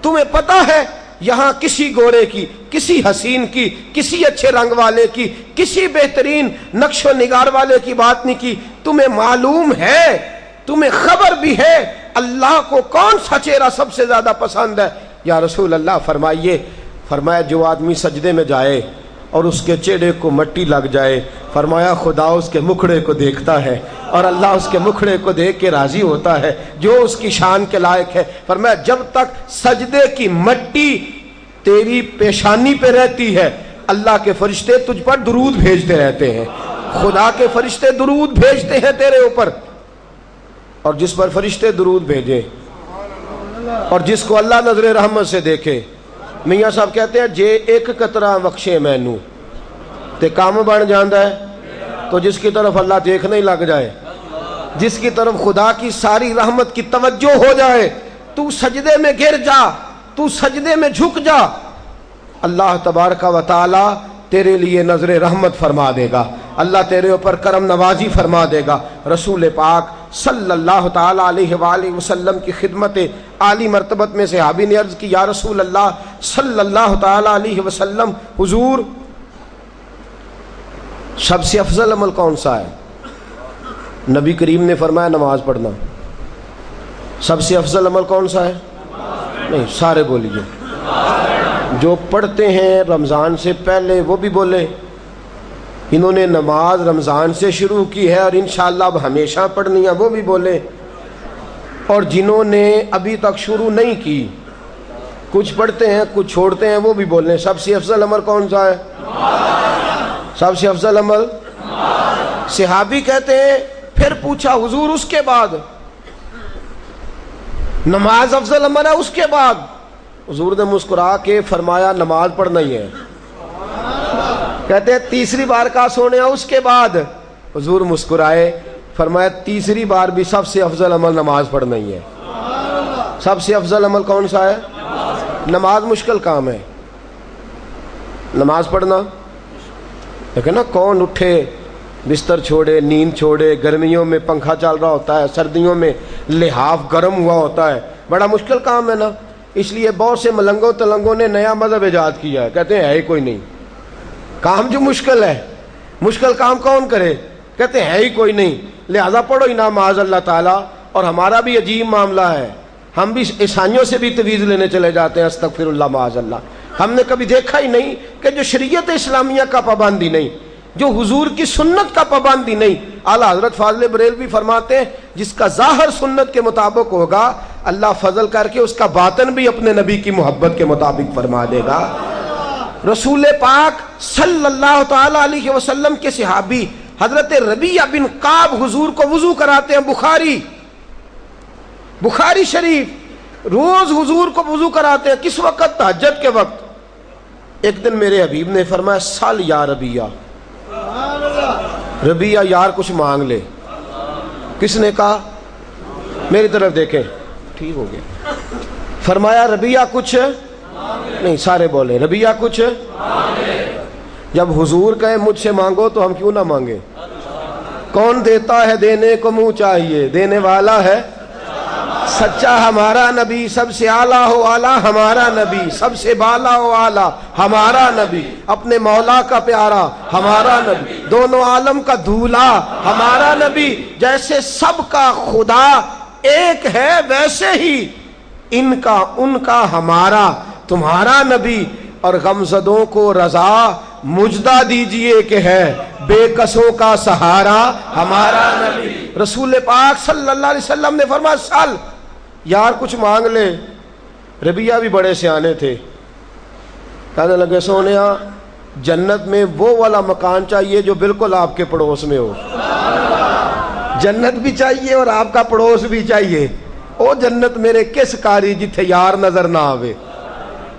S1: تمہیں پتہ ہے یہاں کسی گورے کی، کسی حسین کی، کسی اچھے رنگ والے کی، کسی بہترین نقش و نگار والے کی بات نہیں کی، تمہیں معلوم ہے، تمہیں خبر بھی ہے اللہ کو کون سا چہرہ سب سے زیادہ پسند ہے؟ یا رسول اللہ فرمائیے۔ فرمایا جو آدمی سجدے میں جائے اور اس کے چہرے کو مٹی لگ جائے، فرمایا خدا اس کے مکھڑے کو دیکھتا ہے اور اللہ اس کے مکھڑے کو دیکھ کے راضی ہوتا ہے جو اس کی شان کے لائق ہے۔ فرمایا جب تک سجدے کی مٹی تیری پیشانی پہ رہتی ہے اللہ کے فرشتے تجھ پر درود بھیجتے رہتے ہیں، خدا کے فرشتے درود بھیجتے ہیں تیرے اوپر۔ اور جس پر فرشتے درود بھیجیں اور جس کو اللہ نظر رحمت سے دیکھے. میاں صاحب کہتے ہیں جے ایک قطرہ بخشے مینوں تے کام بن جاندا ہے. تو جس کی طرف اللہ دیکھنے ہی لگ جائے, جس کی طرف خدا کی ساری رحمت کی توجہ ہو جائے, تو سجدے میں گر جا, تو سجدے میں جھک جا, اللہ تبارک و تعالی تیرے لیے نظر رحمت فرما دے گا, اللہ تیرے اوپر کرم نوازی فرما دے گا. رسول پاک صلی اللہ تعالی علیہ وآلہ وسلم کی خدمت عالی مرتبت میں صحابی نے عرض کی, یا رسول اللہ صلی اللہ تعالی علیہ وسلم, حضور سب سے افضل عمل کون سا ہے؟ نبی کریم نے فرمایا نماز پڑھنا. سب سے افضل عمل کون سا ہے؟ نہیں, سارے بولیے. جو پڑھتے ہیں رمضان سے پہلے وہ بھی بولے. انہوں نے نماز رمضان سے شروع کی ہے اور انشاءاللہ اب ہمیشہ پڑھنی ہے, وہ بھی بولے. اور جنہوں نے ابھی تک شروع نہیں کی, کچھ پڑھتے ہیں کچھ چھوڑتے ہیں, وہ بھی بولیں. سب سے افضل عمل کون سا ہے؟ سب سے افضل عمل. صحابی کہتے ہیں پھر پوچھا حضور اس کے بعد؟ نماز افضل عمل ہے, اس کے بعد؟ حضور نے مسکرا کے فرمایا نماز پڑھنا ہی ہے. کہتے ہیں تیسری بار کا سونے اس کے بعد؟ حضور مسکرائے, فرمایا تیسری بار بھی سب سے افضل عمل نماز پڑھنا ہی ہے. سب سے افضل عمل کون سا ہے؟ نماز مشکل کام ہے, نماز پڑھنا. لیکن نا کون اٹھے, بستر چھوڑے, نیند چھوڑے, گرمیوں میں پنکھا چل رہا ہوتا ہے, سردیوں میں لحاف گرم ہوا ہوتا ہے, بڑا مشکل کام ہے نا. اس لیے بہت سے ملنگوں تلنگوں نے نیا مذہب ایجاد کیا ہے, کہتے ہیں ہے ہی کوئی نہیں کام جو مشکل ہے. مشکل کام کون کرے؟ کہتے ہیں ہے ہی کوئی نہیں, لہذا پڑھو ہی نہ معاذ اللہ تعالیٰ. اور ہمارا بھی عجیب معاملہ ہے, ہم بھی عیسائیوں سے بھی تویز لینے چلے جاتے ہیں, استغفر اللہ معاذ اللہ. ہم نے کبھی دیکھا ہی نہیں کہ جو شریعت اسلامیہ کا پابندی نہیں, جو حضور کی سنت کا پابندی نہیں. اعلیٰ حضرت فاضل بریلوی فرماتے ہیں جس کا ظاہر سنت کے مطابق ہوگا, اللہ فضل کر کے اس کا باطن بھی اپنے نبی کی محبت کے مطابق فرما دے گا. رسول پاک صلی اللہ تعالی علیہ وسلم کے صحابی حضرت ربیعہ بن کعب حضور کو وضو کراتے ہیں. بخاری شریف روز حضور کو وضو کراتے ہیں. کس وقت؟ تہجد کے وقت. ایک دن میرے حبیب نے فرمایا سال یا ربیعہ, ربیعہ یار کچھ مانگ لے. کس نے کہا؟ میری طرف دیکھیں, ٹھیک ہو گیا. فرمایا ربیعہ کچھ نہیں, سارے بولے ربیعہ کچھ. جب حضور کہے مجھ سے مانگو تو ہم کیوں نہ مانگے؟ کون دیتا ہے دینے کو منہ چاہیے, دینے والا ہے سچا ہمارا نبی. سب سے اعلیٰ ہو اعلیٰ ہمارا نبی, سب سے بالا ہو اعلیٰ ہمارا نبی, اپنے مولا کا پیارا ہمارا نبی, دونوں عالم کا دھولا ہمارا نبی. جیسے سب کا خدا ایک ہے ویسے ہی ان کا ان کا ہمارا تمہارا نبی. اور غمزدوں کو رضا مجدہ دیجئے کہ ہے بے کسوں کا سہارا ہمارا نبی. رسول پاک صلی اللہ علیہ وسلم نے فرمایا سال یار کچھ مانگ لے. ربیعہ بھی بڑے سیانے تھے, کہنے لگے سونیا جنت میں وہ والا مکان چاہیے جو بالکل آپ کے پڑوس میں ہو. جنت بھی چاہیے اور آپ کا پڑوس بھی چاہیے. او جنت میرے کس کاری جتھے یار نظر نہ آوے,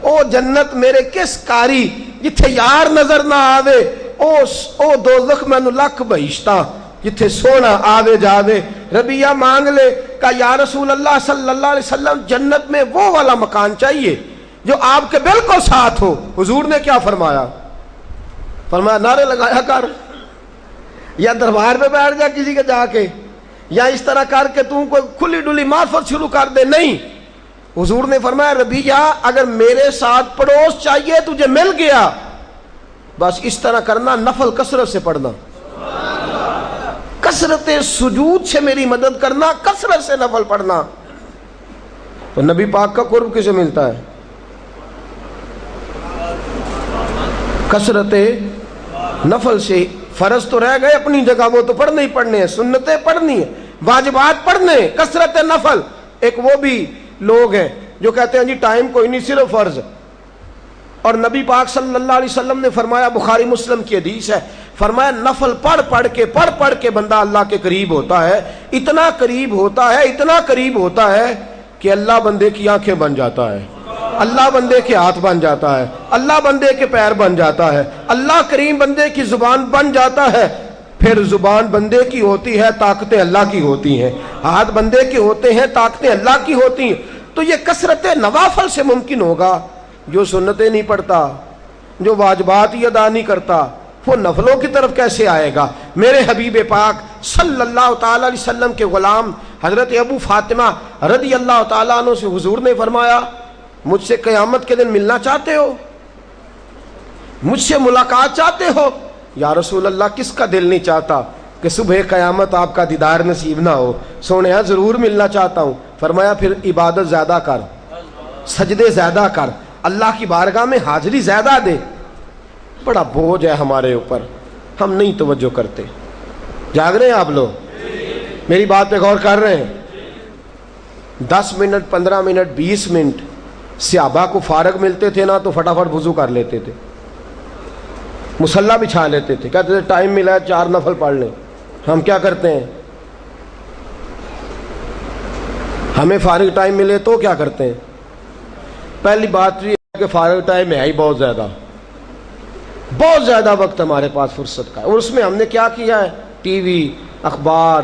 S1: او جنت میرے کس کاری جتھے یار نظر نہ آوے. او دوزخ مینوں لکھ بہشتاں جتھے سونا آوے جاوے. ربیعہ مانگ لے, کہا یا رسول اللہ صلی اللہ علیہ وسلم جنت میں وہ والا مکان چاہیے جو آپ کے بالکل ساتھ ہو. حضور نے کیا فرمایا؟ فرمایا نعرے لگایا کر, یا دربار پہ بیٹھ جا کسی کے جا کے, یا اس طرح کر کے تم کوئی کھلی ڈلی معرفت شروع کر دے. نہیں, حضور نے فرمایا ربیعہ اگر میرے ساتھ پڑوس چاہیے تجھے مل گیا, بس اس طرح کرنا, نفل کثرت سے پڑھنا, کثرت سجود سے میری مدد کرنا, کثرت سے نفل پڑھنا. تو نبی پاک کا قرب کسے ملتا ہے؟ کثرت نفل سے. فرض تو رہ گئے اپنی جگہ, وہ تو پڑھنے ہی پڑھنے ہیں, سنتیں پڑھنی ہیں, واجبات پڑھنے. کثرت نفل. ایک وہ بھی لوگ ہیں جو کہتے ہیں جی ٹائم کوئی نہیں صرف فرض. اور نبی پاک صلی اللہ علیہ وسلم نے فرمایا, بخاری مسلم کی حدیث ہے, فرمایا نفل پڑھ پڑھ کے بندہ اللہ کے قریب ہوتا ہے، اتنا قریب ہوتا ہے کہ اللہ بندے کی آنکھیں بن جاتا ہے، اللہ بندے کے ہاتھ بن جاتا ہے، اللہ بندے کے پیر بن جاتا ہے، اللہ کریم بندے کی زبان بن جاتا ہے۔ پھر زبان بندے کی ہوتی ہے، طاقتیں اللہ کی ہوتی ہیں، ہاتھ بندے کے ہوتے ہیں، طاقتیں اللہ کی ہوتی ہیں۔ تو یہ کثرت نوافل سے ممکن ہوگا۔ جو سنتیں نہیں پڑھتا، جو واجبات ہی ادا نہیں کرتا، وہ نفلوں کی طرف کیسے آئے گا؟ میرے حبیب پاک صلی اللہ تعالی علیہ وسلم کے غلام حضرت ابو فاطمہ رضی اللہ تعالیٰ عنہ سے حضور نے فرمایا، مجھ سے قیامت کے دن ملنا چاہتے ہو؟ مجھ سے ملاقات چاہتے ہو؟ یا رسول اللہ کس کا دل نہیں چاہتا کہ صبح قیامت آپ کا دیدار نصیب نہ ہو؟ سونیا ضرور ملنا چاہتا ہوں۔ فرمایا پھر عبادت زیادہ کر، سجدے زیادہ کر، اللہ کی بارگاہ میں حاضری زیادہ دے۔ بڑا بوجھ ہے ہمارے اوپر، ہم نہیں توجہ کرتے۔ جاگ رہے ہیں آپ لوگ؟ میری بات پہ غور کر رہے ہیں؟ 10 منٹ 15 منٹ 20 منٹ صحابہ کو فارغ ملتے تھے نا تو فٹافٹ وضو کر لیتے تھے، مصلی بچھا لیتے تھے، کہتے تھے ٹائم ملا ہے 4 نفل پڑھ لیں۔ ہم کیا کرتے ہیں؟ ہمیں فارغ ٹائم ملے تو کیا کرتے ہیں؟ پہلی بات یہ ہے کہ فارغ ٹائم ہے ہی بہت زیادہ وقت ہمارے پاس فرصت کا ہے، اور اس میں ہم نے کیا کیا ہے؟ ٹی وی، اخبار،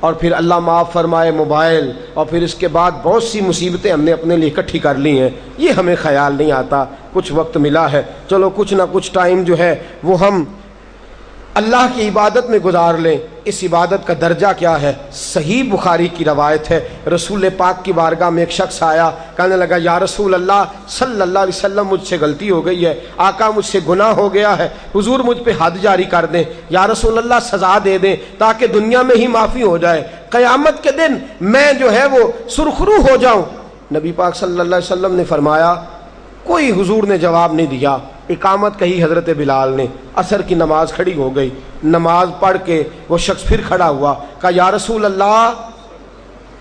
S1: اور پھر اللہ معاف فرمائے موبائل، اور پھر اس کے بعد بہت سی مصیبتیں ہم نے اپنے لیے اکٹھی کر لی ہیں۔ یہ ہمیں خیال نہیں آتا کچھ وقت ملا ہے، چلو کچھ نہ کچھ ٹائم جو ہے وہ ہم اللہ کی عبادت میں گزار لیں۔ اس عبادت کا درجہ کیا ہے؟ صحیح بخاری کی روایت ہے، رسول پاک کی بارگاہ میں ایک شخص آیا، کہنے لگا یا رسول اللہ صلی اللہ علیہ وسلم مجھ سے غلطی ہو گئی ہے، آقا مجھ سے گناہ ہو گیا ہے، حضور مجھ پہ حد جاری کر دیں، یا رسول اللہ سزا دے دیں تاکہ دنیا میں ہی معافی ہو جائے، قیامت کے دن میں جو ہے وہ سرخرو ہو جاؤں۔ نبی پاک صلی اللہ علیہ وسلم نے فرمایا، کوئی حضور نے جواب نہیں دیا۔ اقامت کہی حضرت بلال نے، عصر کی نماز کھڑی ہو گئی، نماز پڑھ کے وہ شخص پھر کھڑا ہوا، کہا یا رسول اللہ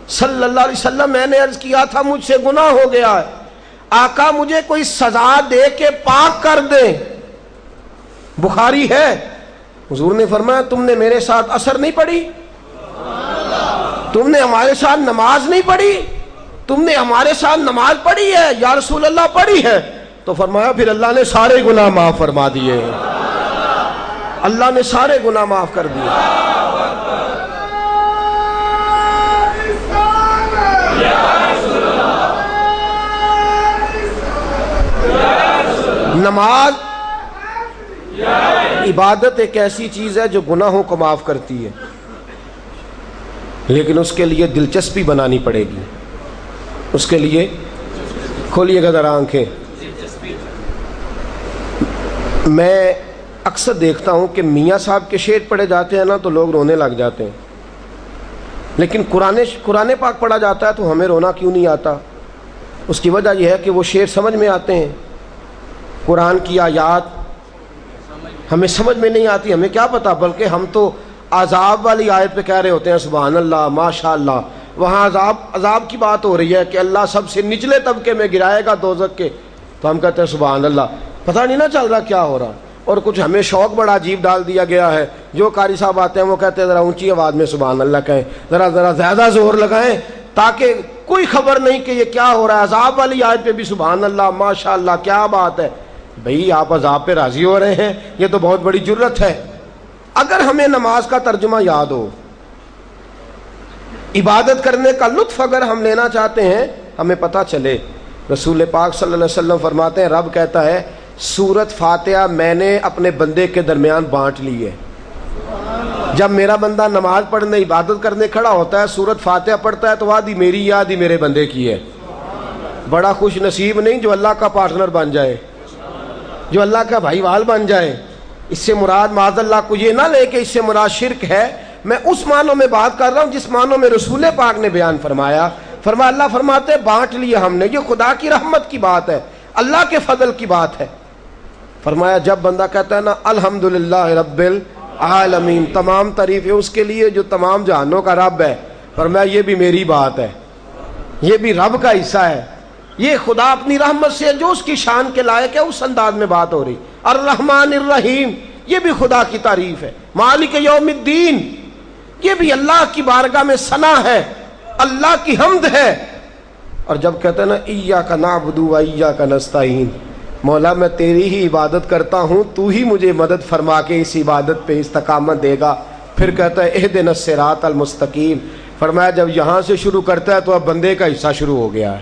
S1: صلی اللہ علیہ وسلم میں نے عرض کیا تھا مجھ سے گناہ ہو گیا ہے، آقا مجھے کوئی سزا دے کے پاک کر دیں۔ بخاری ہے، حضور نے فرمایا تم نے میرے ساتھ عصر نہیں پڑھی، تم نے ہمارے ساتھ نماز نہیں پڑھی، تم نے ہمارے ساتھ نماز پڑھی ہے؟ یا رسول اللہ پڑھی ہے۔ تو فرمایا پھر اللہ نے سارے گناہ معاف فرما دیے، اللہ نے سارے گناہ معاف کر دیے۔ نماز عبادت ایک ایسی چیز ہے جو گناہوں کو معاف کرتی ہے، لیکن اس کے لیے دلچسپی بنانی پڑے گی۔ اس کے لیے کھولیے گا ذرا آنکھیں۔ میں اکثر دیکھتا ہوں کہ میاں صاحب کے شعر پڑھے جاتے ہیں نا تو لوگ رونے لگ جاتے ہیں، لیکن قرآن پاک پڑھا جاتا ہے تو ہمیں رونا کیوں نہیں آتا؟ اس کی وجہ یہ ہے کہ وہ شعر سمجھ میں آتے ہیں، قرآن کی آیات ہمیں سمجھ میں نہیں آتی، ہمیں کیا پتا، بلکہ ہم تو عذاب والی آیت پہ کہہ رہے ہوتے ہیں سبحان اللہ ماشاء اللہ، وہاں عذاب کی بات ہو رہی ہے کہ اللہ سب سے نچلے طبقے میں گرائے گا دوزخ کے، تو ہم کہتے ہیں سبحان اللہ، پتہ نہیں نہ چل رہا کیا ہو رہا۔ اور کچھ ہمیں شوق بڑا عجیب ڈال دیا گیا ہے، جو قاری صاحب آتے ہیں وہ کہتے ہیں ذرا اونچی آواز میں سبحان اللہ کہیں، ذرا زیادہ زور لگائیں تاکہ کوئی خبر نہیں کہ یہ کیا ہو رہا ہے۔ عذاب والی آیت پہ بھی سبحان اللہ ماشاء اللہ، کیا بات ہے بھئی، آپ عذاب پہ راضی ہو رہے ہیں؟ یہ تو بہت بڑی جرت ہے۔ اگر ہمیں نماز کا ترجمہ یاد ہو، عبادت کرنے کا لطف اگر ہم لینا چاہتے ہیں، ہمیں پتہ چلے رسول پاک صلی اللہ علیہ وسلم فرماتے ہیں، رب کہتا ہے سورت فاتحہ میں نے اپنے بندے کے درمیان بانٹ لی ہے۔ جب میرا بندہ نماز پڑھنے عبادت کرنے کھڑا ہوتا ہے، سورت فاتحہ پڑھتا ہے تو آدھی میری یا آدھی میرے بندے کی ہے۔ بڑا خوش نصیب نہیں جو اللہ کا پارٹنر بن جائے، جو اللہ کا بھائی وال بن جائے۔ اس سے مراد معاذ اللہ کو یہ نہ لے کہ اس سے مراد شرک ہے، میں اس معنوں میں بات کر رہا ہوں جس معنوں میں رسول پاک نے بیان فرمایا۔ اللہ فرماتے بانٹ لیا ہم نے، یہ خدا کی رحمت کی بات ہے، اللہ کے فضل کی بات ہے۔ فرمایا جب بندہ کہتا ہے نا الحمدللہ رب العالمین، تمام تعریفیں اس کے لیے جو تمام جہانوں کا رب ہے، فرمایا یہ بھی میری بات ہے، یہ بھی رب کا حصہ ہے، یہ خدا اپنی رحمت سے جو اس کی شان کے لائق ہے اس انداز میں بات ہو رہی۔ الرحمن الرحیم، یہ بھی خدا کی تعریف ہے. مالک یوم الدین یہ بھی اللہ کی بارگاہ میں ثنا ہے, اللہ کی حمد ہے. اور جب کہتے ہیں نا ایاک نعبد و ایاک نستعین, مولا میں تیری ہی عبادت کرتا ہوں, تو ہی مجھے مدد فرما کے اس عبادت پہ استقامت دے گا. پھر کہتا ہے اہدنا الصراط المستقیم. فرمایا جب یہاں سے شروع کرتا ہے تو اب بندے کا حصہ شروع ہو گیا ہے.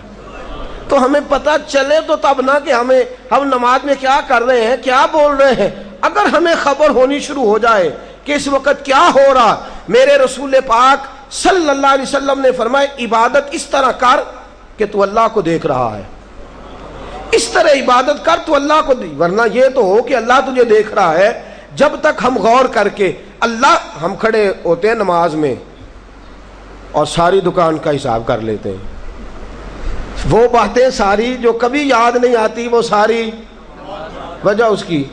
S1: تو ہمیں پتہ چلے تو تب نہ کہ ہم نماز میں کیا کر رہے ہیں, کیا بول رہے ہیں. اگر ہمیں خبر ہونی شروع ہو جائے کہ اس وقت کیا ہو رہا, میرے رسول پاک صلی اللہ علیہ وسلم نے فرمایا عبادت اس طرح کر کہ تو اللہ کو دیکھ رہا ہے, اس طرح عبادت کر تو اللہ کو ورنہ یہ تو ہو کہ اللہ تجھے دیکھ رہا ہے. جب تک ہم غور کر کے ہم کھڑے ہوتے ہیں نماز میں اور ساری دکان کا حساب کر لیتے ہیں, وہ باتیں ساری جو کبھی یاد نہیں آتی, وہ ساری وجہ اس کی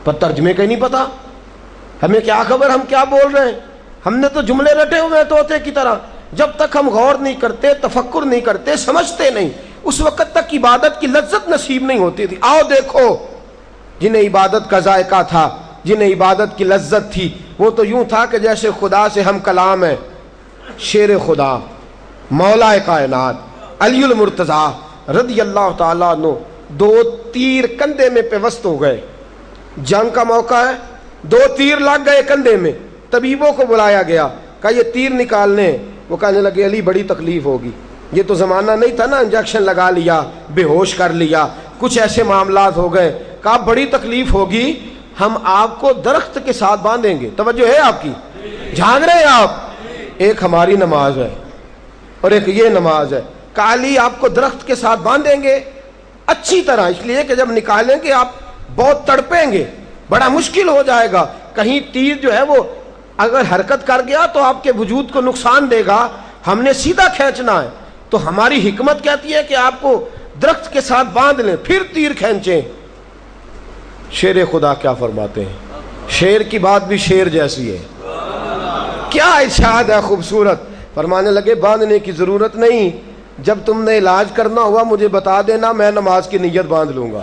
S1: پر ترجمے کا ہی نہیں پتا. ہمیں کیا خبر ہم کیا بول رہے ہیں, ہم نے تو جملے رٹے ہوئے طوطے کی طرح. جب تک ہم غور نہیں کرتے, تفکر نہیں کرتے, سمجھتے نہیں, اس وقت تک عبادت کی لذت نصیب نہیں ہوتی تھی. آؤ دیکھو جنہیں عبادت کا ذائقہ تھا, جنہیں عبادت کی لذت تھی, وہ تو یوں تھا کہ جیسے خدا سے ہم کلام ہے. شیر خدا مولا کائنات علی المرتضی رضی اللہ تعالیٰ عنہ 2 تیر کندھے میں پیوست ہو گئے. جنگ کا موقع ہے, 2 تیر لگ گئے کندھے میں. طبیبوں کو بلایا گیا, کہا یہ تیر نکالنے. وہ کہنے لگے علی بڑی تکلیف ہوگی, یہ تو زمانہ نہیں تھا نا انجیکشن لگا لیا بے ہوش کر لیا, کچھ ایسے معاملات ہو گئے. کہا بڑی تکلیف ہوگی, ہم آپ کو درخت کے ساتھ باندھیں گے. توجہ ہے آپ کی, جھانک رہے ہیں آپ. ایک ہماری نماز ہے اور ایک یہ نماز ہے. کالی آپ کو درخت کے ساتھ باندھیں گے اچھی طرح, اس لیے کہ جب نکالیں گے آپ بہت تڑپیں گے, بڑا مشکل ہو جائے گا. کہیں تیر جو ہے وہ اگر حرکت کر گیا تو آپ کے وجود کو نقصان دے گا, ہم نے سیدھا کھینچنا ہے. تو ہماری حکمت کہتی ہے کہ آپ کو درخت کے ساتھ باندھ لیں پھر تیر کھینچیں. شیر خدا کیا فرماتے ہیں, شیر کی بات بھی شیر جیسی ہے. کیا ارشاد ہے خوبصورت. فرمانے لگے باندھنے کی ضرورت نہیں, جب تم نے علاج کرنا ہوا مجھے بتا دینا, میں نماز کی نیت باندھ لوں گا,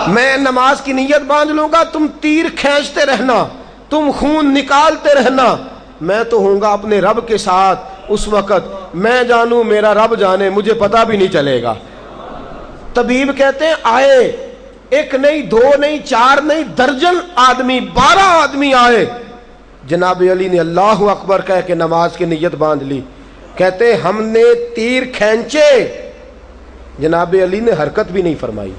S1: میں نماز کی نیت باندھ لوں گا. تم تیر کھینچتے رہنا, تم خون نکالتے رہنا, میں تو ہوں گا اپنے رب کے ساتھ. اس وقت میں جانوں میرا رب جانے, مجھے پتا بھی نہیں چلے گا. طبیب کہتے ہیں آئے, 1 نہیں 2 نہیں 4 نہیں, درجن آدمی 12 آدمی آئے. جناب علی نے اللہ اکبر کہہ کے نماز کی نیت باندھ لی. کہتے ہم نے تیر کھینچے, جناب علی نے حرکت بھی نہیں فرمائی.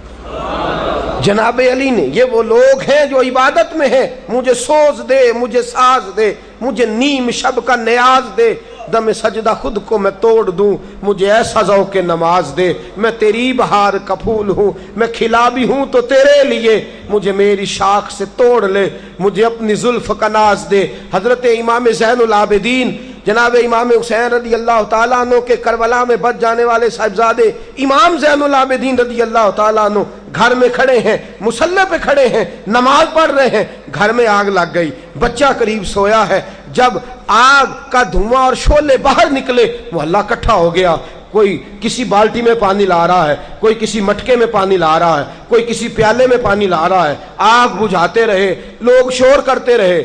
S1: جناب علی نے, یہ وہ لوگ ہیں جو عبادت میں ہیں, مجھے سوز دے, مجھے ساز دے, مجھے نیم شب کا نیاز دے, دم سجدہ خود کو میں توڑ دوں, مجھے ایسا ذوق نماز دے. میں تیری بہار کا پھول ہوں, میں کھلا بھی ہوں تو تیرے لیے, مجھے میری شاخ سے توڑ لے, مجھے اپنی زلف کا ناز دے. حضرت امام زین العابدین جناب امام حسین رضی اللہ تعالیٰ عنہ کے کربلا میں بچ جانے والے صاحبزادے امام زین العابدین رضی اللہ تعالیٰ عنہ گھر میں کھڑے ہیں, مصلی پہ کھڑے ہیں, نماز پڑھ رہے ہیں. گھر میں آگ لگ گئی, بچہ قریب سویا ہے. جب آگ کا دھواں اور شعلے باہر نکلے, محلہ اکٹھا ہو گیا. کوئی کسی بالٹی میں پانی لا رہا ہے, کوئی کسی مٹکے میں پانی لا رہا ہے, کوئی کسی پیالے میں پانی لا رہا ہے. آگ بجھاتے رہے, لوگ شور کرتے رہے.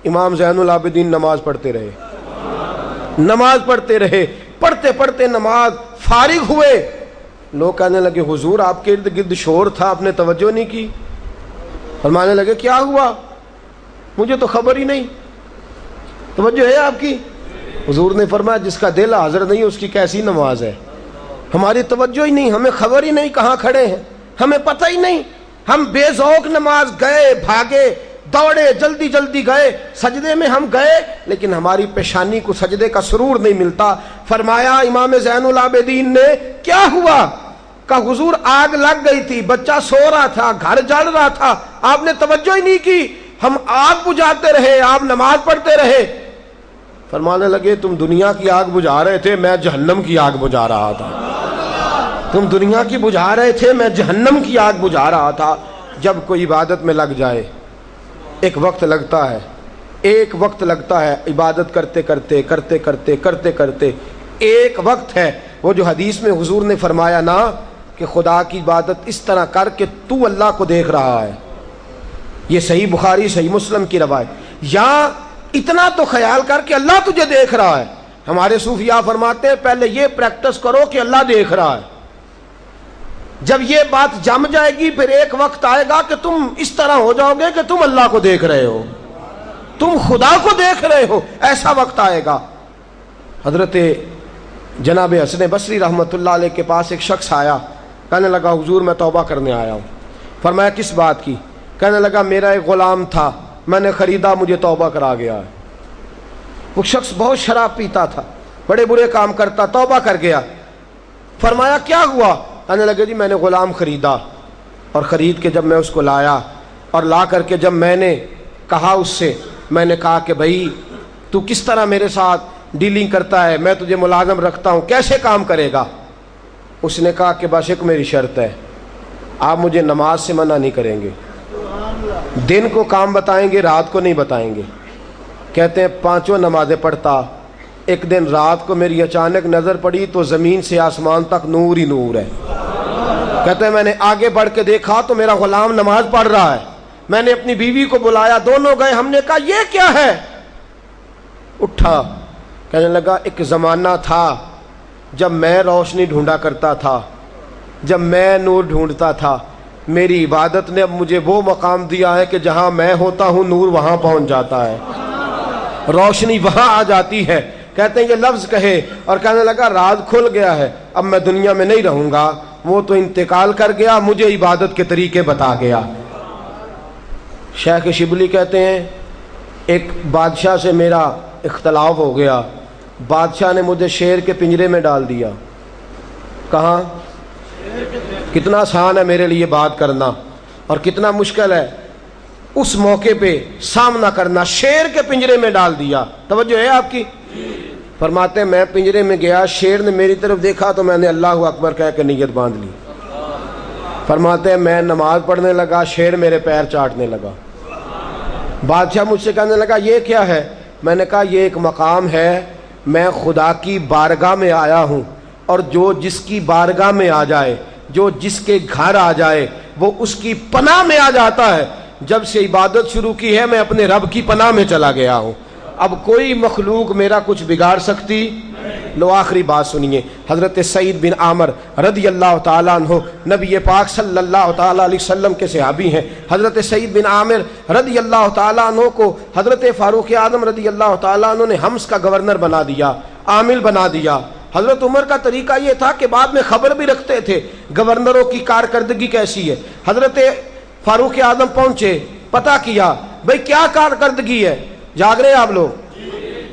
S1: امام زین العابدین نماز پڑھتے رہے, نماز پڑھتے رہے. پڑھتے پڑھتے نماز فارغ ہوئے. لوگ کہنے لگے حضور آپ کے ارد گرد شور تھا, آپ نے توجہ نہیں کی. فرمانے لگے کیا ہوا, مجھے تو خبر ہی نہیں. توجہ ہے آپ کی. حضور نے فرمایا جس کا دل حاضر نہیں اس کی کیسی نماز ہے. ہماری توجہ ہی نہیں, ہمیں خبر ہی نہیں کہاں کھڑے ہیں, ہمیں پتہ ہی نہیں. ہم بے ذوق نماز گئے, بھاگے, دوڑے, جلدی جلدی گئے, سجدے میں ہم گئے, لیکن ہماری پیشانی کو سجدے کا سرور نہیں ملتا. فرمایا امام زین العابدین نے کیا ہوا, کہا حضور آگ لگ گئی تھی, بچہ سو رہا تھا, گھر جل رہا تھا, آپ نے توجہ ہی نہیں کی, ہم آگ بجھاتے رہے, آپ نماز پڑھتے رہے. فرمانے لگے تم دنیا کی آگ بجھا رہے تھے, میں جہنم کی آگ بجھا رہا تھا. تم دنیا کی بجھا رہے تھے, میں جہنم کی آگ بجھا رہا تھا. جب کوئی عبادت میں لگ جائے ایک وقت لگتا ہے, ایک وقت لگتا ہے عبادت کرتے کرتے کرتے کرتے کرتے کرتے ایک وقت ہے. وہ جو حدیث میں حضور نے فرمایا نا کہ خدا کی عبادت اس طرح کر کے تو اللہ کو دیکھ رہا ہے, یہ صحیح بخاری صحیح مسلم کی روایت۔ یہاں اتنا تو خیال کر کہ اللہ تجھے دیکھ رہا ہے۔ ہمارے صوفیاء فرماتے ہیں پہلے یہ پریکٹس کرو کہ اللہ دیکھ رہا ہے، جب یہ بات جم جائے گی پھر ایک وقت آئے گا کہ تم اس طرح ہو جاؤ گے کہ تم اللہ کو دیکھ رہے ہو، تم خدا کو دیکھ رہے ہو، ایسا وقت آئے گا۔ حضرت جناب حسن بصری رحمۃ اللہ علیہ کے پاس ایک شخص آیا، کہنے لگا حضور میں توبہ کرنے آیا ہوں۔ فرمایا کس بات کی؟ کہنے لگا میرا ایک غلام تھا، میں نے خریدا، مجھے توبہ کرا گیا ہے۔ وہ شخص بہت شراب پیتا تھا، بڑے برے کام کرتا، توبہ کر گیا۔ فرمایا کیا ہوا؟ کہنے لگے جی میں نے غلام خریدا، اور خرید کے جب میں اس کو لایا اور لا کر کے جب میں نے کہا اس سے، میں نے کہا کہ بھائی تو کس طرح میرے ساتھ ڈیلنگ کرتا ہے، میں تجھے ملازم رکھتا ہوں، کیسے کام کرے گا؟ اس نے کہا کہ بس ایک میری شرط ہے، آپ مجھے نماز سے منع نہیں کریں گے، دن کو کام بتائیں گے، رات کو نہیں بتائیں گے۔ کہتے ہیں 5 نمازیں پڑھتا، ایک دن رات کو میری اچانک نظر پڑی تو زمین سے آسمان تک نور ہی نور ہے۔ کہتے ہیں میں نے آگے بڑھ کے دیکھا تو میرا غلام نماز پڑھ رہا ہے۔ میں نے اپنی بیوی کو بلایا، دونوں گئے، ہم نے کہا یہ کیا ہے؟ اٹھا، کہنے لگا ایک زمانہ تھا جب میں روشنی ڈھونڈا کرتا تھا، جب میں نور ڈھونڈتا تھا، میری عبادت نے اب مجھے وہ مقام دیا ہے کہ جہاں میں ہوتا ہوں نور وہاں پہنچ جاتا ہے، روشنی وہاں آ جاتی ہے۔ کہتے ہیں یہ لفظ کہے اور کہنے لگا راز کھل گیا ہے، اب میں دنیا میں نہیں رہوں گا، وہ تو انتقال کر گیا، مجھے عبادت کے طریقے بتا گیا۔ شیخ شبلی کہتے ہیں ایک بادشاہ سے میرا اختلاف ہو گیا، بادشاہ نے مجھے شیر کے پنجرے میں ڈال دیا۔ کہاں؟ کتنا آسان ہے میرے لیے بات کرنا اور کتنا مشکل ہے اس موقع پہ سامنا کرنا، شیر کے پنجرے میں ڈال دیا۔ توجہ ہے آپ کی؟ فرماتے ہیں میں پنجرے میں گیا، شیر نے میری طرف دیکھا تو میں نے اللہ اکبر کہہ کے نیت باندھ لی۔ فرماتے ہیں میں نماز پڑھنے لگا، شیر میرے پیر چاٹنے لگا۔ بادشاہ مجھ سے کہنے لگا یہ کیا ہے؟ میں نے کہا یہ ایک مقام ہے، میں خدا کی بارگاہ میں آیا ہوں، اور جو جس کی بارگاہ میں آ جائے، جو جس کے گھر آ جائے، وہ اس کی پناہ میں آ جاتا ہے۔ جب سے عبادت شروع کی ہے میں اپنے رب کی پناہ میں چلا گیا ہوں، اب کوئی مخلوق میرا کچھ بگاڑ سکتی؟ لو آخری بات سنیے، حضرت سعید بن عامر رضی اللہ تعالیٰ عنہ نبی پاک صلی اللہ تعالیٰ علیہ وسلم کے صحابی ہیں۔ حضرت سعید بن عامر رضی اللہ تعالیٰ عنہ کو حضرت فاروق اعظم رضی اللہ تعالیٰ عنہ نے حمص کا گورنر بنا دیا، عامل بنا دیا۔ حضرت عمر کا طریقہ یہ تھا کہ بعد میں خبر بھی رکھتے تھے گورنروں کی کارکردگی کیسی ہے۔ حضرت فاروق اعظم پہنچے، پتہ کیا بھئی کیا کارکردگی ہے؟ جاگ رہے ہیں آپ لوگ؟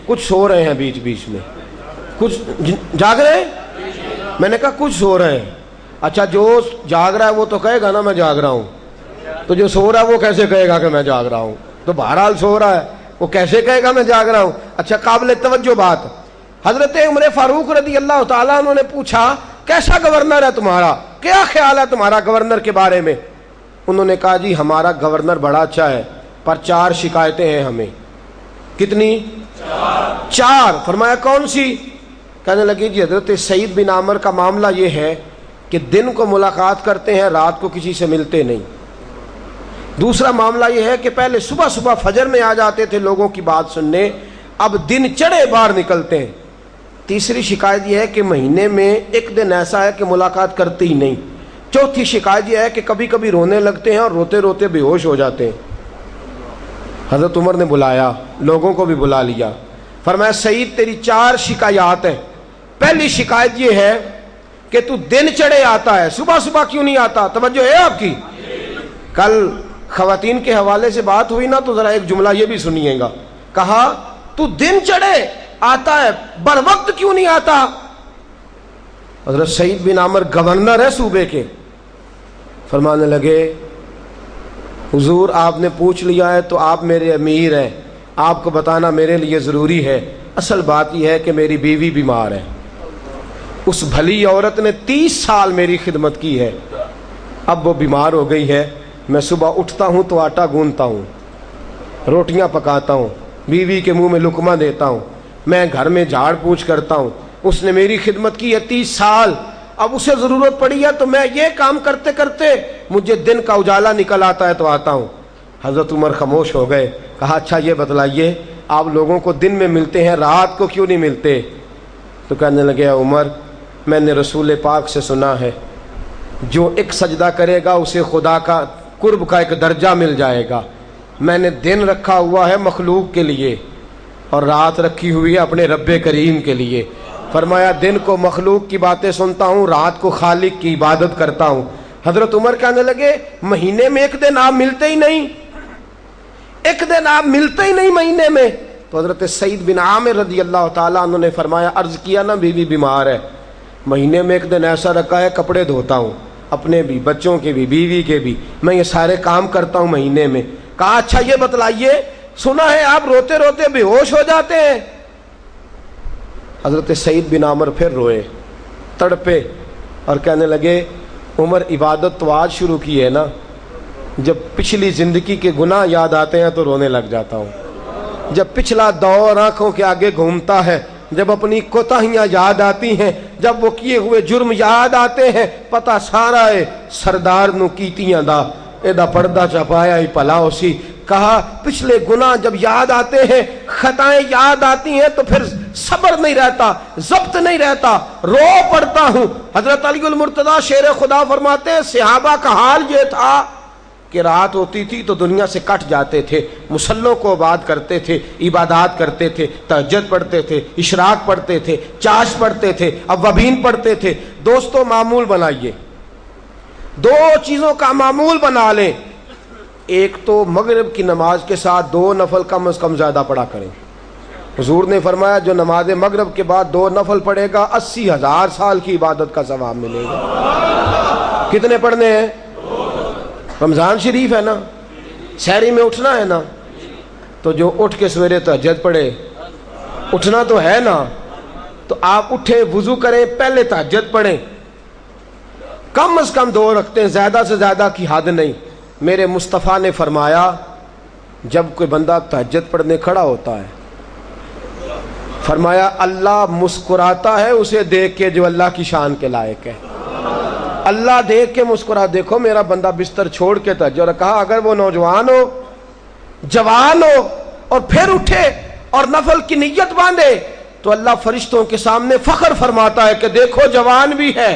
S1: کچھ سو رہے ہیں بیچ بیچ میں، کچھ جاگ رہے ہیں؟ میں نے کہا کچھ سو رہے ہیں۔ اچھا جو جاگ رہا ہے وہ تو کہے گا نا میں جاگ رہا ہوں، تو جو سو رہا ہے وہ کیسے کہے گا کہ میں جاگ رہا ہوں؟ تو بہرحال سو رہا ہے، وہ کیسے کہے گا میں جاگ رہا ہوں؟ اچھا قابل توجہ بات، حضرت عمر فاروق رضی اللہ تعالیٰ عنہ نے پوچھا کیسا گورنر ہے تمہارا، کیا خیال ہے تمہارا گورنر کے بارے میں؟ انہوں نے کہا جی ہمارا گورنر بڑا اچھا ہے، پر 4 شکایتیں ہیں ہمیں۔ کتنی؟ 4۔ فرمایا کون سی؟ کہنے لگی جی حضرت سعید بن عامر کا معاملہ یہ ہے کہ دن کو ملاقات کرتے ہیں، رات کو کسی سے ملتے نہیں۔ دوسرا معاملہ یہ ہے کہ پہلے صبح صبح فجر میں آ جاتے تھے لوگوں کی بات سننے، اب دن چڑھے باہر نکلتے ہیں۔ تیسری شکایت یہ ہے کہ مہینے میں ایک دن ایسا ہے کہ ملاقات کرتے ہی نہیں۔ چوتھی شکایت یہ ہے کہ کبھی کبھی رونے لگتے ہیں اور روتے روتے بے ہوش ہو جاتے ہیں۔ حضرت عمر نے بلایا، لوگوں کو بھی بلا لیا، فرمایا سعید تیری 4 شکایات ہیں۔ پہلی شکایت یہ ہے کہ تو دن چڑھے آتا ہے، صبح صبح کیوں نہیں آتا؟ توجہ ہے آپ کی؟ کل خواتین کے حوالے سے بات ہوئی نا، تو ذرا ایک جملہ یہ بھی سنیے گا، کہا تو دن چڑھے آتا ہے بر وقت کیوں نہیں آتا؟ حضرت سعید بن عامر گورنر ہے صوبے کے، فرمانے لگے حضور آپ نے پوچھ لیا ہے تو آپ میرے امیر ہیں، آپ کو بتانا میرے لیے ضروری ہے۔ اصل بات یہ ہے کہ میری بیوی بیمار ہے، اس بھلی عورت نے 30 سال میری خدمت کی ہے، اب وہ بیمار ہو گئی ہے۔ میں صبح اٹھتا ہوں تو آٹا گوندتا ہوں، روٹیاں پکاتا ہوں، بیوی کے منہ میں لقمہ دیتا ہوں، میں گھر میں جھاڑ پوچھ کرتا ہوں، اس نے میری خدمت کی ہے 30 سال، اب اسے ضرورت پڑی ہے تو میں یہ کام کرتے کرتے مجھے دن کا اجالا نکل آتا ہے تو آتا ہوں۔ حضرت عمر خاموش ہو گئے. کہا اچھا یہ بتلائیے آپ لوگوں کو دن میں ملتے ہیں رات کو کیوں نہیں ملتے؟ تو کہنے لگے عمر میں نے رسول پاک سے سنا ہے جو ایک سجدہ کرے گا اسے خدا کا قرب کا ایک درجہ مل جائے گا. میں نے دن رکھا ہوا ہے مخلوق کے لیے اور رات رکھی ہوئی ہے اپنے رب کریم کے لیے. فرمایا دن کو مخلوق کی باتیں سنتا ہوں، رات کو خالق کی عبادت کرتا ہوں. حضرت عمر کہنے لگے مہینے میں ایک دن آپ ملتے ہی نہیں، ایک دن آپ ملتے ہی نہیں مہینے میں. تو حضرت سعید بن عامر رضی اللہ تعالیٰ عنہ نے فرمایا عرض کیا نا بیوی بیمار ہے، مہینے میں ایک دن ایسا رکھا ہے کپڑے دھوتا ہوں اپنے بھی، بچوں کے بھی، بیوی کے بھی، میں یہ سارے کام کرتا ہوں مہینے میں. کہا اچھا یہ بتلائیے سنا ہے آپ روتے روتے بے ہوش ہو جاتے ہیں. حضرت سعید بن عامر پھر روئے، تڑپے اور کہنے لگے عمر عبادت تو آج شروع کی ہے نا، جب پچھلی زندگی کے گناہ یاد آتے ہیں تو رونے لگ جاتا ہوں. جب پچھلا دور آنکھوں کے آگے گھومتا ہے، جب اپنی کوتاہیاں یاد آتی ہیں، جب وہ کیے ہوئے جرم یاد آتے ہیں، پتہ سارا ہے سردار نو کیتیاں دا ایدا پردہ چپایا ہی پلا اسی. کہا پچھلے گناہ جب یاد آتے ہیں، خطائیں یاد آتی ہیں تو پھر صبر نہیں رہتا، ضبط نہیں رہتا، رو پڑتا ہوں. حضرت علی المرتضیٰ شیر خدا فرماتے ہیں صحابہ کا حال یہ تھا کہ رات ہوتی تھی تو دنیا سے کٹ جاتے تھے، مصلوں کو آباد کرتے تھے، عبادات کرتے تھے، تہجد پڑھتے تھے، اشراق پڑھتے تھے، چاش پڑھتے تھے، اوابین پڑھتے تھے. دوستو معمول بنائیے، دو چیزوں کا معمول بنا لیں. ایک تو مغرب کی نماز کے ساتھ 2 نفل کم از کم زیادہ پڑھا کریں. حضور نے فرمایا جو نماز مغرب کے بعد 2 نفل پڑھے گا 80,000 سال کی عبادت کا ثواب ملے گا. کتنے پڑھنے ہیں؟ رمضان شریف ہے نا، سحری میں اٹھنا ہے نا، تو جو اٹھ کے سویرے تہجد پڑھے، اٹھنا تو ہے نا، تو آپ اٹھیں وضو کریں پہلے تہجد پڑھیں. کم از کم 2 رکھتے، زیادہ سے زیادہ کی حد نہیں. میرے مصطفیٰ نے فرمایا جب کوئی بندہ تہجد پڑھنے کھڑا ہوتا ہے، فرمایا اللہ مسکراتا ہے اسے دیکھ کے جو اللہ کی شان کے لائق ہے. اللہ دیکھ کے مسکرا، دیکھو میرا بندہ بستر چھوڑ کے تہجد. کہا اگر وہ نوجوان ہو، جوان ہو اور پھر اٹھے اور نفل کی نیت باندھے تو اللہ فرشتوں کے سامنے فخر فرماتا ہے کہ دیکھو جوان بھی ہے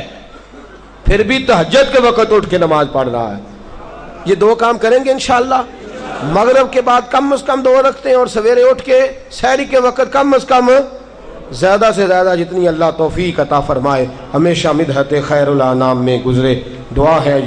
S1: پھر بھی تہجد کے وقت اٹھ کے نماز پڑھ رہا ہے. یہ 2 کام کریں گے انشاءاللہ. مغرب کے بعد کم از کم 2 رکھتے ہیں اور سویرے اٹھ کے سحری کے وقت کم از کم زیادہ سے زیادہ جتنی اللہ توفیق عطا فرمائے ہمیشہ مدحت خیر الانام میں گزرے. دعا ہے